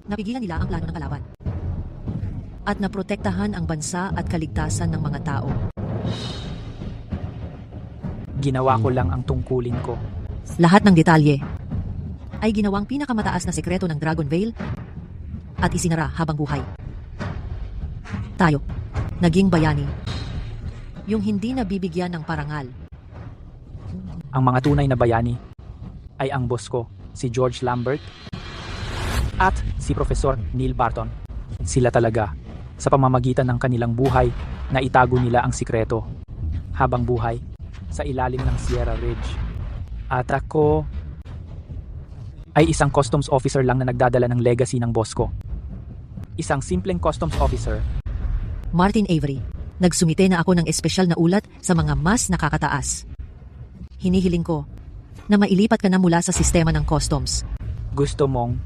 napigilan nila ang plano ng kalaban at naprotektahan ang bansa at kaligtasan ng mga tao. Ginawa ko lang ang tungkulin ko. Lahat ng detalye ay ginawang pinakamataas na sekreto ng Dragon Veil at isinara habang buhay. Tayo, naging bayani. Yung hindi nabibigyan ng parangal. Ang mga tunay na bayani ay ang boss ko, si George Lambert, at si Professor Neil Barton. Sila talaga, sa pamamagitan ng kanilang buhay, na itago nila ang sikreto habang buhay sa ilalim ng Sierra Ridge. At ako ay isang customs officer lang na nagdadala ng legacy ng boss ko. Isang simpleng customs officer. Martin Avery, nagsumite na ako ng espesyal na ulat sa mga mas nakakataas. Hinihiling ko na mailipat ka na mula sa sistema ng customs. Gusto mong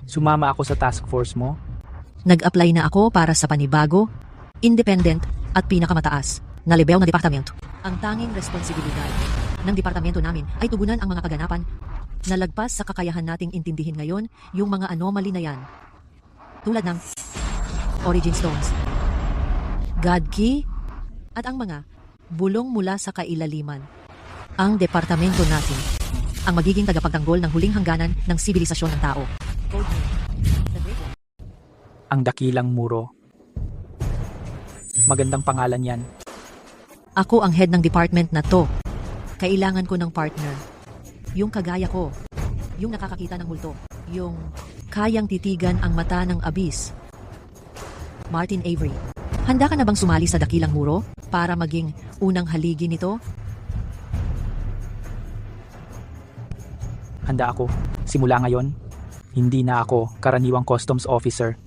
sumama ako sa task force mo? Nag-apply na ako para sa panibago, independent at pinakamataas na level na departamento. Ang tanging responsibilidad ng departamento namin ay tugunan ang mga kaganapan na lagpas sa kakayahan nating intindihin ngayon yung mga anomaly na yan. Tulad ng Origin Stones, God Key, at ang mga bulong mula sa kailaliman. Ang departamento natin ang magiging tagapagtanggol ng huling hangganan ng sibilisasyon ng tao. Ang dakilang muro. Magandang pangalan yan. Ako ang head ng department na to. Kailangan ko ng partner. Yung kagaya ko. Yung nakakakita ng multo. Yung kayang titigan ang mata ng abyss. Martin Avery, handa ka na bang sumali sa dakilang muro para maging unang haligi nito? Handa ako. Simula ngayon, hindi na ako karaniwang customs officer,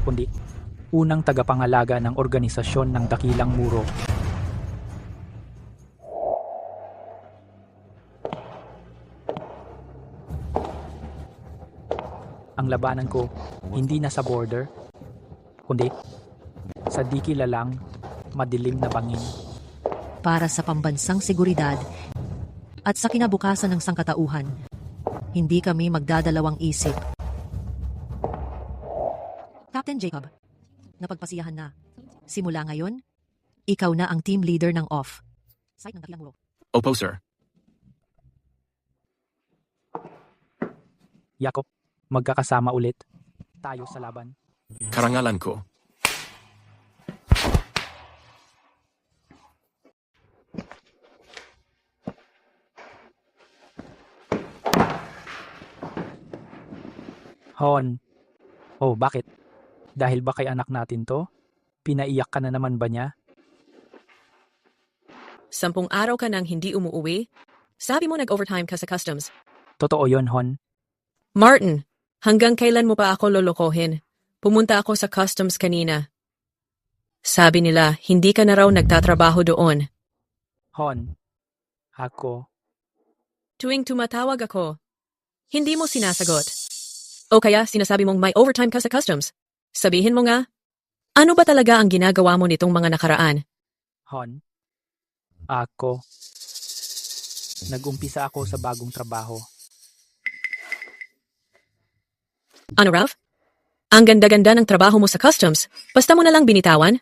kundi unang tagapangalaga ng organisasyon ng dakilang muro. Ang labanan ko, hindi na sa border, kundi sa di kilalang madilim na bangin. Para sa pambansang seguridad at sa kinabukasan ng sangkatauhan, hindi kami magdadalawang isip. Captain Jacob, napagpasiyahan na. Simula ngayon, ikaw na ang team leader ng OFF. Site ng dakilang muro. Opo, sir. Jacob, magkakasama ulit tayo sa laban. Karangalan ko. Hon. Oh, bakit? Dahil ba kay anak natin to? Pinaiyak ka na naman ba niya? 10 araw ka nang hindi umuuwi? Sabi mo nag-overtime ka sa customs. Totoo yon, Hon. Martin, Hanggang kailan mo pa ako lolokohin? Pumunta ako sa customs kanina. Sabi nila, hindi ka na raw nagtatrabaho doon. Hon, ako, Tuwing tumatawag ako, hindi mo sinasagot. O kaya sinasabi mong may overtime ka sa customs. Sabihin mo nga, ano ba talaga ang ginagawa mo nitong mga nakaraan? Hon, ako, nag-umpisa ako sa bagong trabaho. Ano, Ralph? Ang ganda-ganda ng trabaho mo sa customs, basta mo na lang binitawan?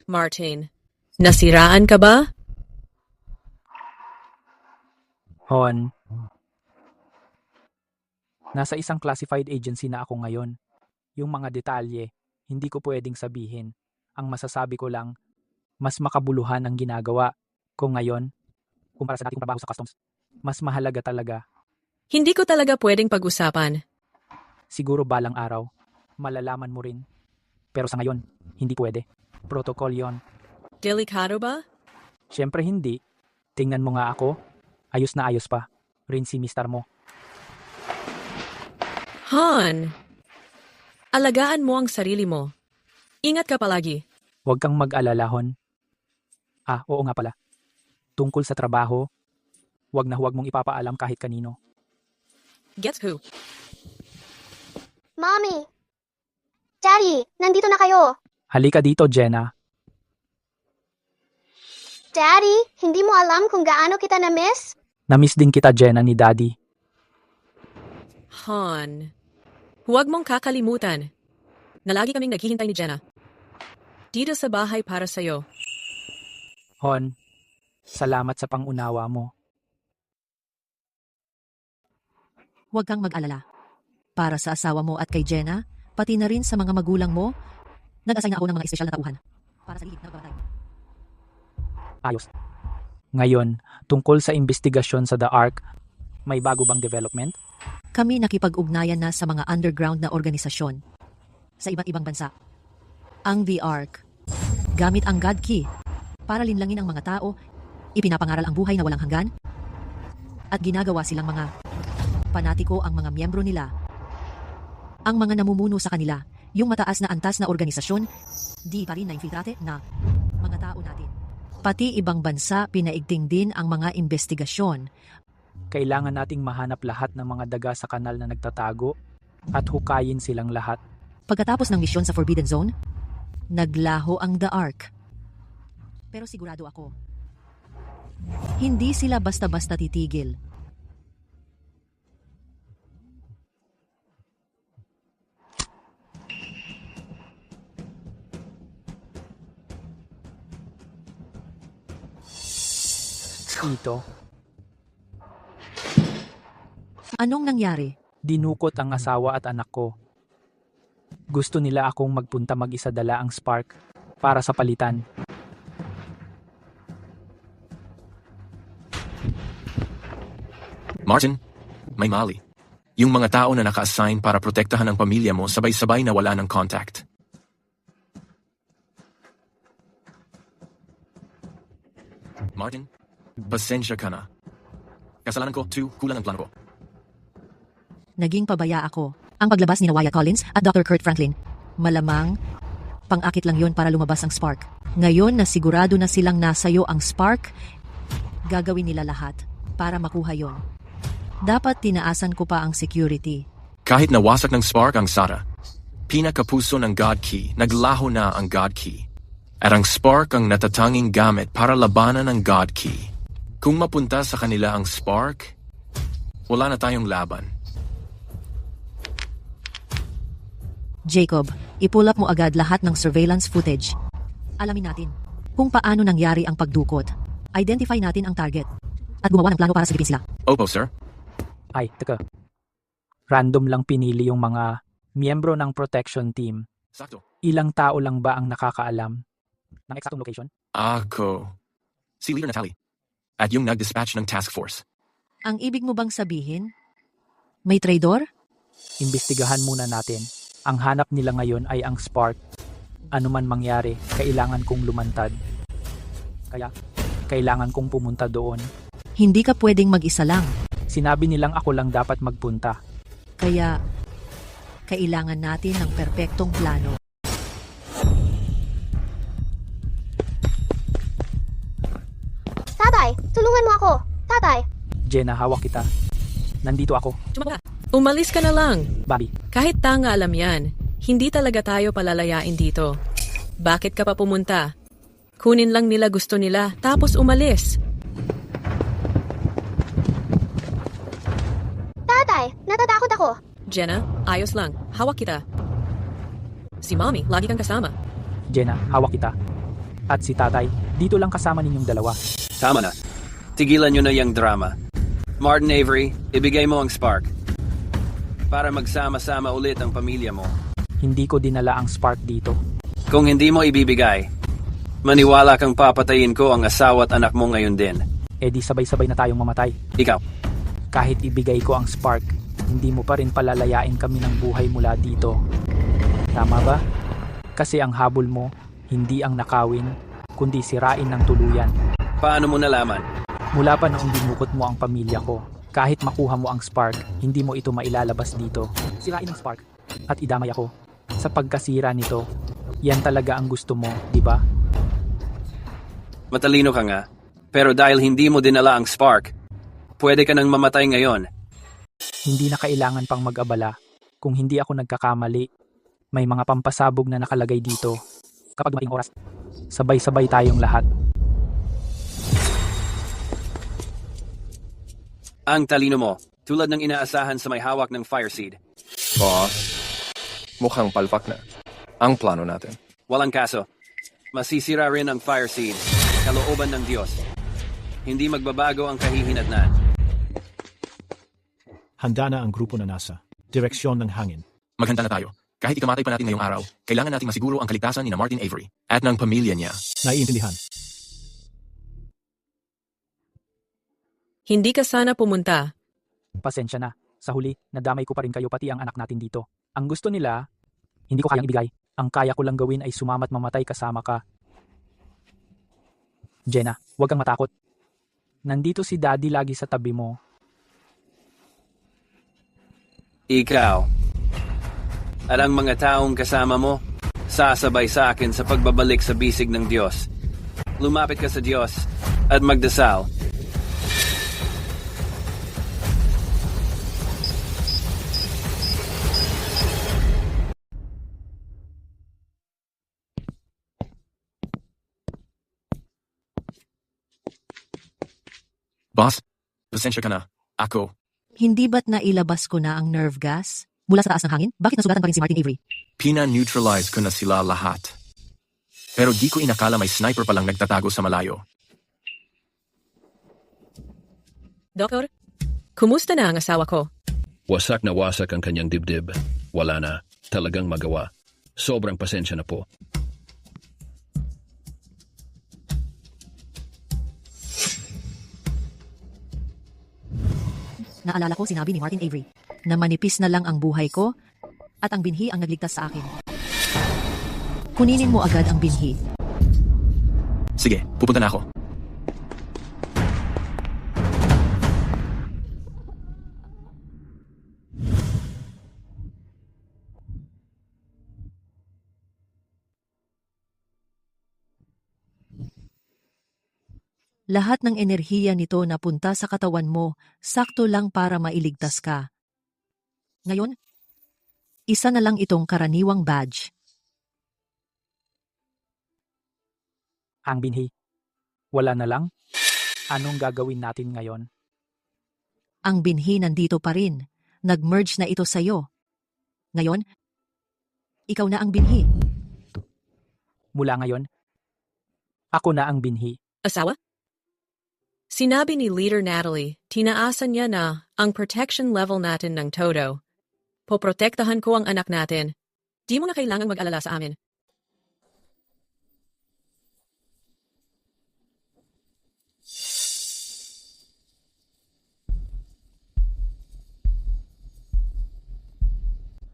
Martin, nasiraan ka ba? Hon, nasa isang classified agency na ako ngayon. Yung mga detalye, hindi ko pwedeng sabihin. Ang masasabi ko lang, mas makabuluhan ang ginagawa ko ngayon kumpara sa dating trabaho sa customs. Mas mahalaga talaga. Hindi ko talaga pwedeng pag-usapan. Siguro balang araw, malalaman mo rin. Pero sa ngayon, hindi pwede. Protocol yon. Delikado ba? Siyempre hindi. Tingnan mo nga ako. Ayos na ayos pa. Rin si mister mo. Han, alagaan mo ang sarili mo. Ingat ka palagi. Huwag kang mag-alala, Hon. Oo nga pala. Tungkol sa trabaho, huwag na huwag mong ipapaalam kahit kanino. Gets ko. Mommy! Daddy, nandito na kayo. Halika dito, Jenna. Daddy, hindi mo alam kung gaano kita na-miss? Namiss din kita, Jenna, ni Daddy. Han, huwag mong kakalimutan na lagi kaming naghihintay ni Jenna. Dito sa bahay para sa'yo. Hon, salamat sa pangunawa mo. Huwag kang mag-alala. Para sa asawa mo at kay Jenna, pati na rin sa mga magulang mo, nag-assign na ako ng mga espesyal na tauhan. Para sa lihim na babatay. Ayos. Ngayon, tungkol sa investigasyon sa The Ark, may bago bang development? Kami nakipag-ugnayan na sa mga underground na organisasyon sa iba't ibang bansa. Ang The Ark, gamit ang God Key para linlangin ang mga tao, ipinapangaral ang buhay na walang hanggan, at ginagawa silang mga panatiko ang mga miyembro nila. Ang mga namumuno sa kanila, yung mataas na antas na organisasyon, di pa rin na-infiltrate na mga tao natin. Pati ibang bansa pinaigting din ang mga investigasyon. Kailangan nating mahanap lahat ng mga daga sa kanal na nagtatago at hukayin silang lahat. Pagkatapos ng misyon sa Forbidden Zone, naglaho ang The Ark. Pero sigurado ako, hindi sila basta-basta titigil. Ito, anong nangyari? dinukot ang asawa at anak ko. Gusto nila akong magpunta mag-isa dala ang Spark para sa palitan. Martin, may mali. Yung mga tao na naka-assign para protektahan ang pamilya mo sabay-sabay na wala ng contact. Martin, pasensya ka na. Kasalanan ko, 2, kulang ang plano ko. Naging pabaya ako. Ang paglabas ni Wyatt Collins at Dr. Kurt Franklin. Malamang, pang-akit lang yon para lumabas ang Spark. Ngayon na sigurado na silang nasayo ang Spark, gagawin nila lahat para makuha yon. Dapat tinaasan ko pa ang security. Kahit nawasak ng Spark ang SATA, pinakapuso ng God Key, naglaho na ang God Key. At ang Spark ang natatanging gamit para labanan ang God Key. Kung mapunta sa kanila ang Spark, wala na tayong laban. Jacob, i-pull up mo agad lahat ng surveillance footage. Alamin natin kung paano nangyari ang pagdukot. Identify natin ang target. At gumawa ng plano para sagipin sila. Opo, sir. Ay, teka. Random lang pinili yung mga miyembro ng protection team. Sakto. Ilang tao lang ba ang nakakaalam ng eksaktong location? Ako. Si Leader Natalie. At yung nag-dispatch ng task force. Ang ibig mo bang sabihin? May traidor? Imbestigahan muna natin. Ang hanap nila ngayon ay ang Spark. Ano man mangyari, kailangan kong lumantad. Kaya, kailangan kong pumunta doon. Hindi ka pwedeng mag-isa lang. Sinabi nilang ako lang dapat magpunta. Kaya, Kailangan natin ng perpektong plano. Tatay, tulungan mo ako. Tatay. Jenna, hawak kita. Nandito ako. Umalis ka na lang. Bobby. Kahit tanga alam yan, hindi talaga tayo palalayain dito. Bakit ka pa pumunta? Kunin lang nila gusto nila, tapos umalis. Tatay, natatakot ako. Jenna, ayos lang. Hawak kita. Si Mommy, lagi kang kasama. Jenna, hawak kita. At si tatay, dito lang kasama ninyong dalawa. Tama na. Tigilan nyo na yung drama. Martin Avery, ibigay mo ang spark. Para magsama-sama ulit ang pamilya mo. Hindi ko dinala ang spark dito. Kung hindi mo ibibigay, maniwala kang papatayin ko ang asawa at anak mo ngayon din. Eh di sabay-sabay na tayong mamatay. Ikaw. Kahit ibigay ko ang spark, hindi mo pa rin palalayain kami ng buhay mula dito. Tama ba? Kasi ang habol mo, hindi ang nakawin, kundi sirain ng tuluyan. Paano mo nalaman? Mula pa noong dinukot mo ang pamilya ko, kahit makuha mo ang spark, hindi mo ito mailalabas dito. Sirain ang spark at idamay ako. Sa pagkasira nito, yan talaga ang gusto mo, di ba? Matalino ka nga. Pero dahil hindi mo dinala ang spark, pwede ka nang mamatay ngayon. Hindi na kailangan pang mag-abala. Kung hindi ako nagkakamali, may mga pampasabog na nakalagay dito. Kapag dumating oras, sabay-sabay tayong lahat. Ang talino mo, tulad ng inaasahan sa may hawak ng fire seed. Boss, mukhang palpak na ang plano natin. Walang kaso. Masisira rin ang fire seed, kalooban ng Diyos. Hindi magbabago ang kahihinatnan. Handa na ang grupo na nasa direksyon ng hangin. Maghanda na tayo. Kahit ikamatay pa natin ngayong araw, kailangan nating masiguro ang kaligtasan ni Martin Avery at ng pamilya niya. Naiintindihan. Hindi ka sana pumunta. Pasensya na. Sa huli, nadamay ko pa rin kayo pati ang anak natin dito. Ang gusto nila, hindi ko kayang ibigay. Ang kaya ko lang gawin ay sumama't mamatay kasama ka. Jenna, huwag kang matakot. Nandito si Daddy lagi sa tabi mo. Ikaw. At ang mga taong kasama mo, sasabay sa akin sa pagbabalik sa bisig ng Diyos. Lumapit ka sa Diyos at magdasal. Boss, pasensya ka na. Ako. Hindi ba't nailabas ko na ang nerve gas? Mula sa taas ng hangin? Bakit nasugatan pa rin si Martin Avery? Pina-neutralize ko na sila lahat. Pero di ko inakala may sniper palang nagtatago sa malayo. Doktor, kumusta na ang asawa ko? Wasak na wasak ang kanyang dibdib. Wala na. Talagang magawa. Sobrang pasensya na po. Naalala ko sinabi ni Martin Avery na manipis na lang ang buhay ko at ang binhi ang nagligtas sa akin. Kuninin mo agad ang binhi. Sige, pupunta na ako. Lahat ng enerhiya nito napunta sa katawan mo, sakto lang para mailigtas ka. Ngayon, isa na lang itong karaniwang badge. Ang binhi. Wala na lang? Anong gagawin natin ngayon? Ang binhi nandito pa rin. Nag-merge na ito sa'yo. Ngayon, ikaw na ang binhi. Mula ngayon, ako na ang binhi. Asawa? Sinabi ni Leader Natalie, tinaasan niya na ang protection level natin ng todo. Poprotektahan ko ang anak natin. Di mo na kailangang mag-alala sa amin.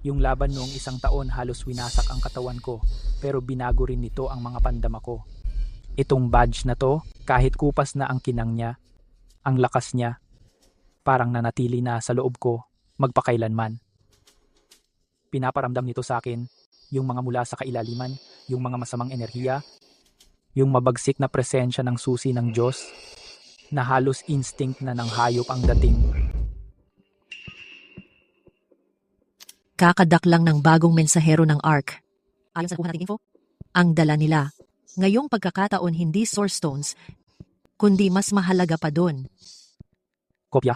Yung laban noong 1 taon halos winasak ang katawan ko, pero binago rin nito ang mga pandama ko. Itong badge na to, kahit kupas na ang kinang niya, ang lakas niya, parang nanatili na sa loob ko magpakailanman. Pinaparamdam nito sa akin yung mga mula sa kailaliman, yung mga masamang enerhiya, yung mabagsik na presensya ng susi ng Diyos, na halos instinct na ng hayop ang dating. Kakadak lang ng bagong mensahero ng ARC. Ayon sa nakuha nating info, ang dala nila. Ngayong pagkakataon hindi source stones, kundi mas mahalaga pa doon. Kopya.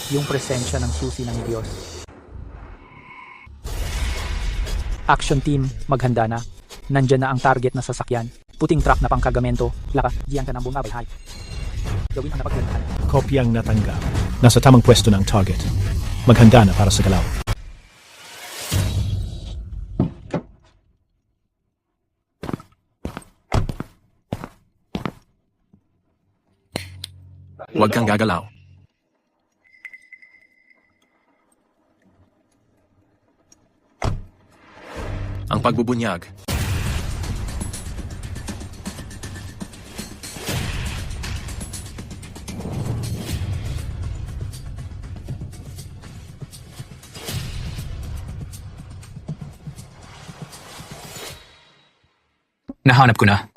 Yung presensya ng susi ng Diyos. Action team, maghanda na. Nandyan na ang target na sasakyan. Puting truck na pangkagamento. Laka, diyan ka ng bumabay. Gawin ang napaglantahan. Kopyang natanggap. Nasa tamang pwesto ng target. Maghanda na para sa galaw. Huwag kang gagalaw. Ang pagbubunyag. Nahanap ko na.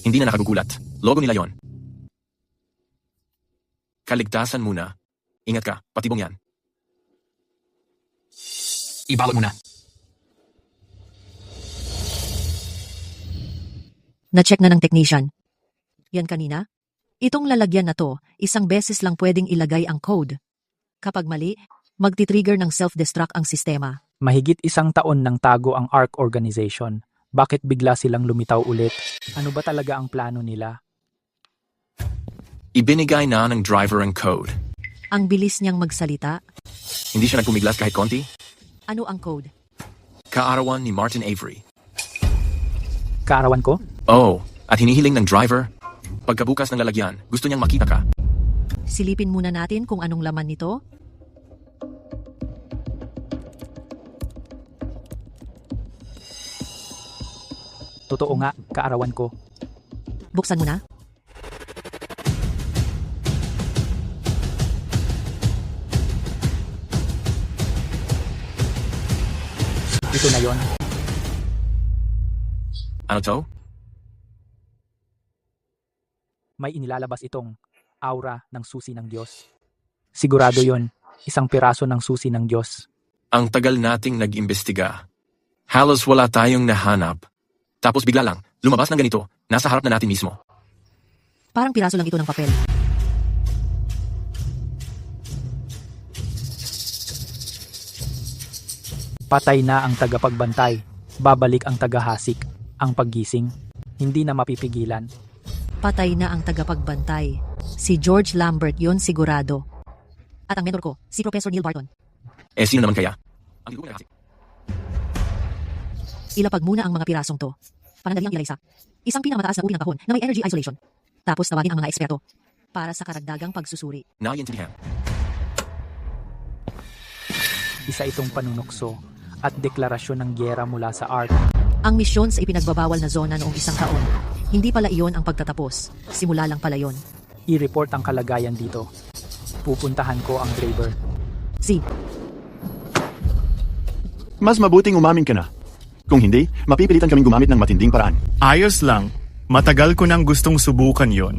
Hindi na nakagugulat. Logo nila yon. Kaligtasan muna. Ingat ka, patibong yan. Ibalot mo na. Na-check na ng technician. Yan kanina? Itong lalagyan na to, isang beses lang pwedeng ilagay ang code. Kapag mali, magti-trigger ng self-destruct ang sistema. Mahigit 1 taon nang tago ang ARC organization. Bakit bigla silang lumitaw ulit? Ano ba talaga ang plano nila? Ibinigay na ng driver ang code. Ang bilis niyang magsalita. Hindi siya nagpumiglas kahit konti. Ano ang code? Kaarawan ni Martin Avery. Kaarawan ko? Oh, at hinihiling ng driver. Pagkabukas ng lalagyan, gusto niyang makita ka. Silipin muna natin kung anong laman nito. Totoo nga, kaarawan ko. Buksan mo na. Ito na yon. Ano to? May inilalabas itong aura ng susi ng Diyos. Sigurado yon, isang piraso ng susi ng Diyos. Ang tagal nating nag-imbestiga. Halos wala tayong nahanap. Tapos bigla lang, lumabas ng ganito, nasa harap na natin mismo. Parang piraso lang ito ng papel. Patay na ang tagapagbantay. Babalik ang tagahasik. Ang paggising. Hindi na mapipigilan. Patay na ang tagapagbantay. Si George Lambert yon sigurado. At ang mentor ko, si Professor Neil Barton. Eh sino naman kaya? Ang lugar na Ilapag muna ang mga pirasong to. Panandaliang ilaysa. Isang pinakamataas na uri ng kahon na may energy isolation. Tapos tawagin ang mga eksperto para sa karagdagang pagsusuri. Naiintindihan. Isa itong panunukso at deklarasyon ng gyera mula sa ARC. Ang misyon sa ipinagbabawal na zona noong 1 taon. Hindi pala iyon ang pagtatapos. Simula lang pala yon. I-report ang kalagayan dito. Pupuntahan ko ang Draver. Si. Mas mabuting umamin ka na. Kung hindi, mapipilitan kaming gumamit ng matinding paraan. Ayos lang. Matagal ko nang gustong subukan yon.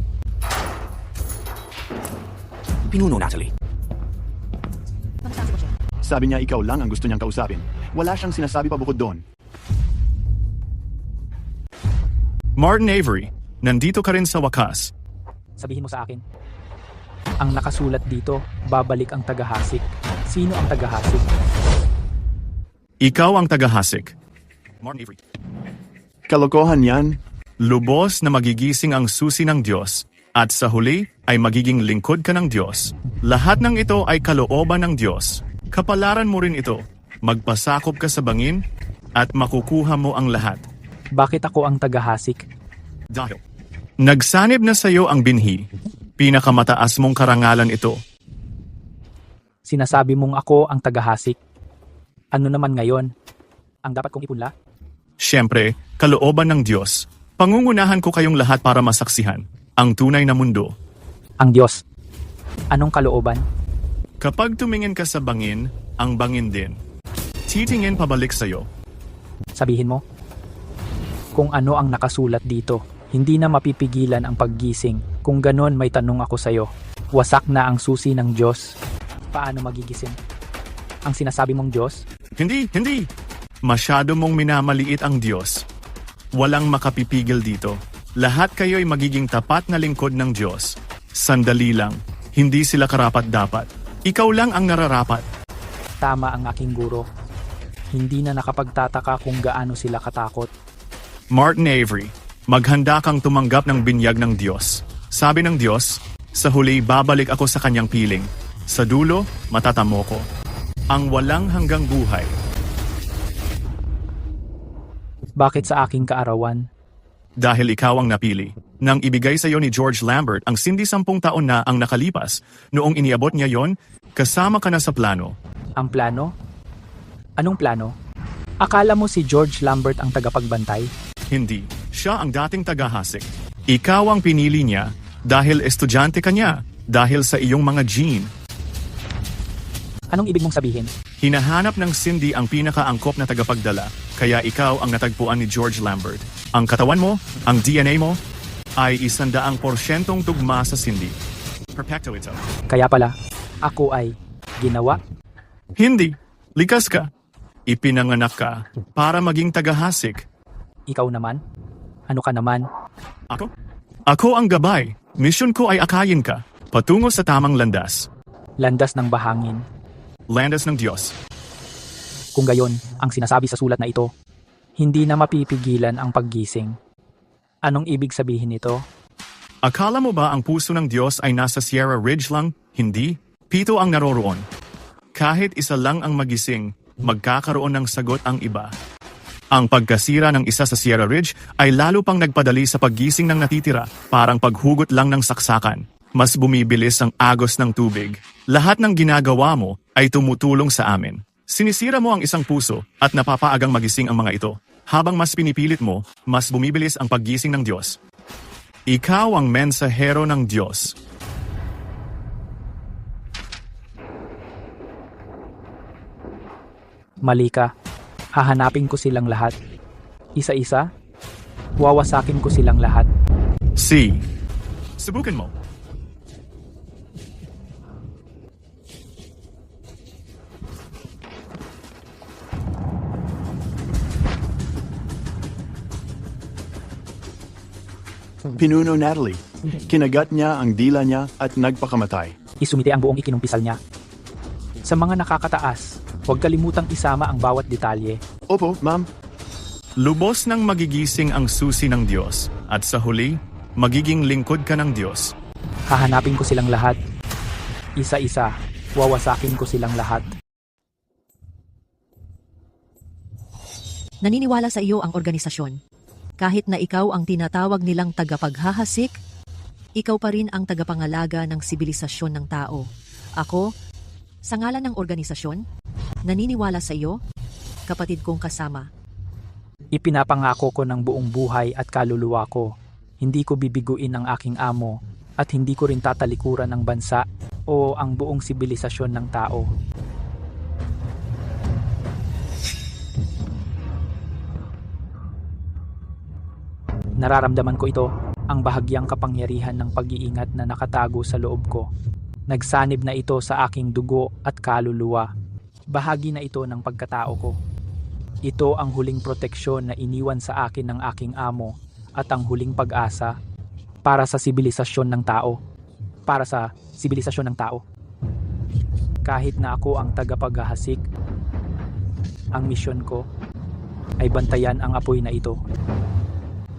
Pinuno, Natalie. Sabi niya ikaw lang ang gusto niyang kausapin. Wala siyang sinasabi pa bukod doon. Martin Avery, nandito ka rin sa wakas. Sabihin mo sa akin. Ang nakasulat dito, babalik ang tagahasik. Sino ang tagahasik? Ikaw ang tagahasik. Martin Avery. Kalokohan yan. Lubos na magigising ang susi ng Diyos. At sa huli ay magiging lingkod ka ng Diyos. Lahat ng ito ay kalooban ng Diyos. Kapalaran mo rin ito. Magpasakop ka sa bangin at makukuha mo ang lahat. Bakit ako ang tagahasik? Dahil nagsanib na sa iyo ang binhi. Pinakamataas mong karangalan ito. Sinasabi mong ako ang tagahasik. Ano naman ngayon? ang dapat kong ipunla? Siyempre, kalooban ng Diyos. Pangungunahan ko kayong lahat para masaksihan ang tunay na mundo. Ang Diyos. Anong kalooban? Kapag tumingin ka sa bangin, ang bangin din. Titingin pabalik sa'yo. Sabihin mo? Kung ano ang nakasulat dito, hindi na mapipigilan ang paggising. Kung ganon may tanong ako sa'yo. Wasak na ang susi ng Diyos. Paano magigising? Ang sinasabi mong Diyos? Hindi! Masyado mong minamaliit ang Diyos. Walang makapipigil dito. Lahat kayo'y magiging tapat na lingkod ng Diyos. Sandali lang. Hindi sila karapat-dapat. Ikaw lang ang nararapat. Tama ang aking guro. Hindi na nakapagtataka kung gaano sila katakot. Martin Avery, maghanda kang tumanggap ng binyag ng Diyos. Sabi ng Diyos, sa huli babalik ako sa kanyang piling. Sa dulo, matatamo ko. Ang walang hanggang buhay. Bakit sa aking kaarawan? Dahil ikaw ang napili. Nang ibigay sa iyo ni George Lambert ang sindi 10 taon na ang nakalipas, noong iniabot niya yon, kasama ka na sa plano. Ang plano? Anong plano? Akala mo si George Lambert ang tagapagbantay? Hindi. Siya ang dating tagahasik. Ikaw ang pinili niya dahil estudyante ka niya, dahil sa iyong mga gene. Anong ibig mong sabihin? Hinahanap ng Cindy ang pinakaangkop na tagapagdala, kaya ikaw ang natagpuan ni George Lambert. Ang katawan mo, ang DNA mo, ay 100% tugma sa Cindy. Perfecto ito. Kaya pala, ako ay ginawa? Hindi. Likas ka. Ipinanganak ka para maging tagahasik. Ikaw naman? Ano ka naman? Ako? Ako ang gabay. Mission ko ay akayin ka, patungo sa tamang landas. Landas ng bahangin. Landas ng Diyos. Kung gayon, ang sinasabi sa sulat na ito, hindi na mapipigilan ang paggising. Anong ibig sabihin nito? Akala mo ba ang puso ng Diyos ay nasa Sierra Ridge lang? Hindi. 7 ang naroroon. Kahit isa lang ang magising, magkakaroon ng sagot ang iba. Ang pagkasira ng isa sa Sierra Ridge ay lalo pang nagpadali sa paggising ng natitira, parang paghugot lang ng saksakan. Mas bumibilis ang agos ng tubig. Lahat ng ginagawa mo ay tumutulong sa amin. Sinisira mo ang isang puso at napapaagang magising ang mga ito. Habang mas pinipilit mo, mas bumibilis ang paggising ng Diyos. Ikaw ang mensahero ng Diyos. Mali ka. Hahanapin ko silang lahat. Isa-isa? Wawasakin ko silang lahat. Subukan mo. Pinuno Natalie. Kinagat niya ang dila niya at nagpakamatay. Isumite ang buong ikinumpisal niya. Sa mga nakakataas, huwag kalimutang isama ang bawat detalye. Opo, ma'am. Lubos nang magigising ang susi ng Diyos, at sa huli, magiging lingkod ka ng Diyos. Hahanapin ko silang lahat. Isa-isa, wawasakin ko silang lahat. Naniniwala sa iyo ang organisasyon. Kahit na ikaw ang tinatawag nilang tagapaghahasik, ikaw pa rin ang tagapangalaga ng sibilisasyon ng tao. Ako, sa ngalan ng organisasyon, naniniwala sa iyo, kapatid kong kasama. Ipinapangako ko ng buong buhay at kaluluwa ko. Hindi ko bibiguin ang aking amo at hindi ko rin tatalikuran ng bansa o ang buong sibilisasyon ng tao. Nararamdaman ko ito, ang bahagyang kapangyarihan ng pag-iingat na nakatago sa loob ko. Nagsanib na ito sa aking dugo at kaluluwa. Bahagi na ito ng pagkatao ko. Ito ang huling proteksyon na iniwan sa akin ng aking amo at ang huling pag-asa para sa sibilisasyon ng tao. Para sa sibilisasyon ng tao. Kahit na ako ang tagapaghahasik, ang misyon ko ay bantayan ang apoy na ito.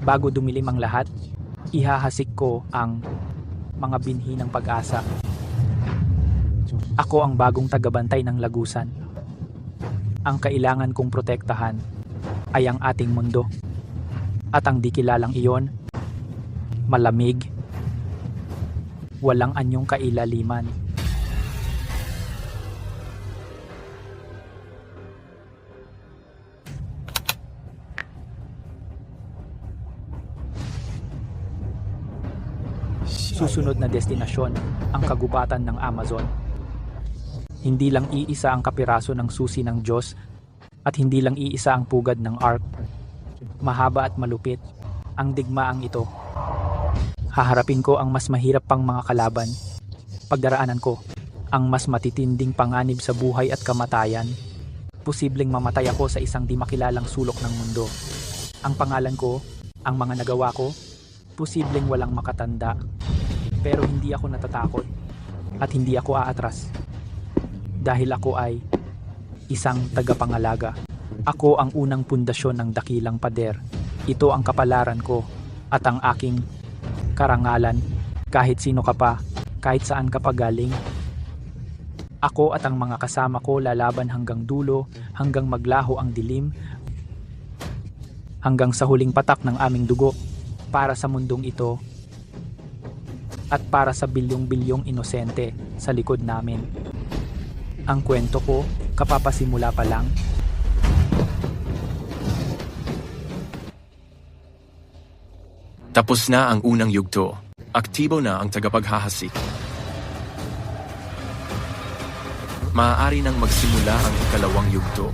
Bago dumilim ang lahat, ihahasik ko ang mga binhi ng pag-asa. Ako ang bagong tagabantay ng lagusan. Ang kailangan kong protektahan ay ang ating mundo. At ang di kilalang iyon, malamig, walang anyong kailaliman. susunod na destinasyon ang kagubatan ng Amazon. Hindi lang iisa ang kapiraso ng susi ng Diyos at hindi lang iisa ang pugad ng Ark. Mahaba at malupit ang digmaang ito. Haharapin ko ang mas mahirap pang mga kalaban. Pagdaraanan ko ang mas matitinding panganib sa buhay at kamatayan. Posibleng mamatay ako sa isang di makilalang sulok ng mundo. Ang pangalan ko, ang mga nagawa ko, posibleng walang makatanda. Pero hindi ako natatakot at hindi ako aatras. Dahil ako ay isang tagapangalaga. Ako ang unang pundasyon ng dakilang pader. Ito ang kapalaran ko at ang aking karangalan. Kahit sino ka pa, kahit saan ka pa galing. Ako at ang mga kasama ko lalaban hanggang dulo, hanggang maglaho ang dilim, hanggang sa huling patak ng aming dugo para sa mundong ito at para sa bilyong-bilyong inosente sa likod namin. Ang kwento ko, kapapasimula pa lang. Tapos na ang unang yugto. Aktibo na ang tagapaghahasik. Maaari nang magsimula ang ikalawang yugto.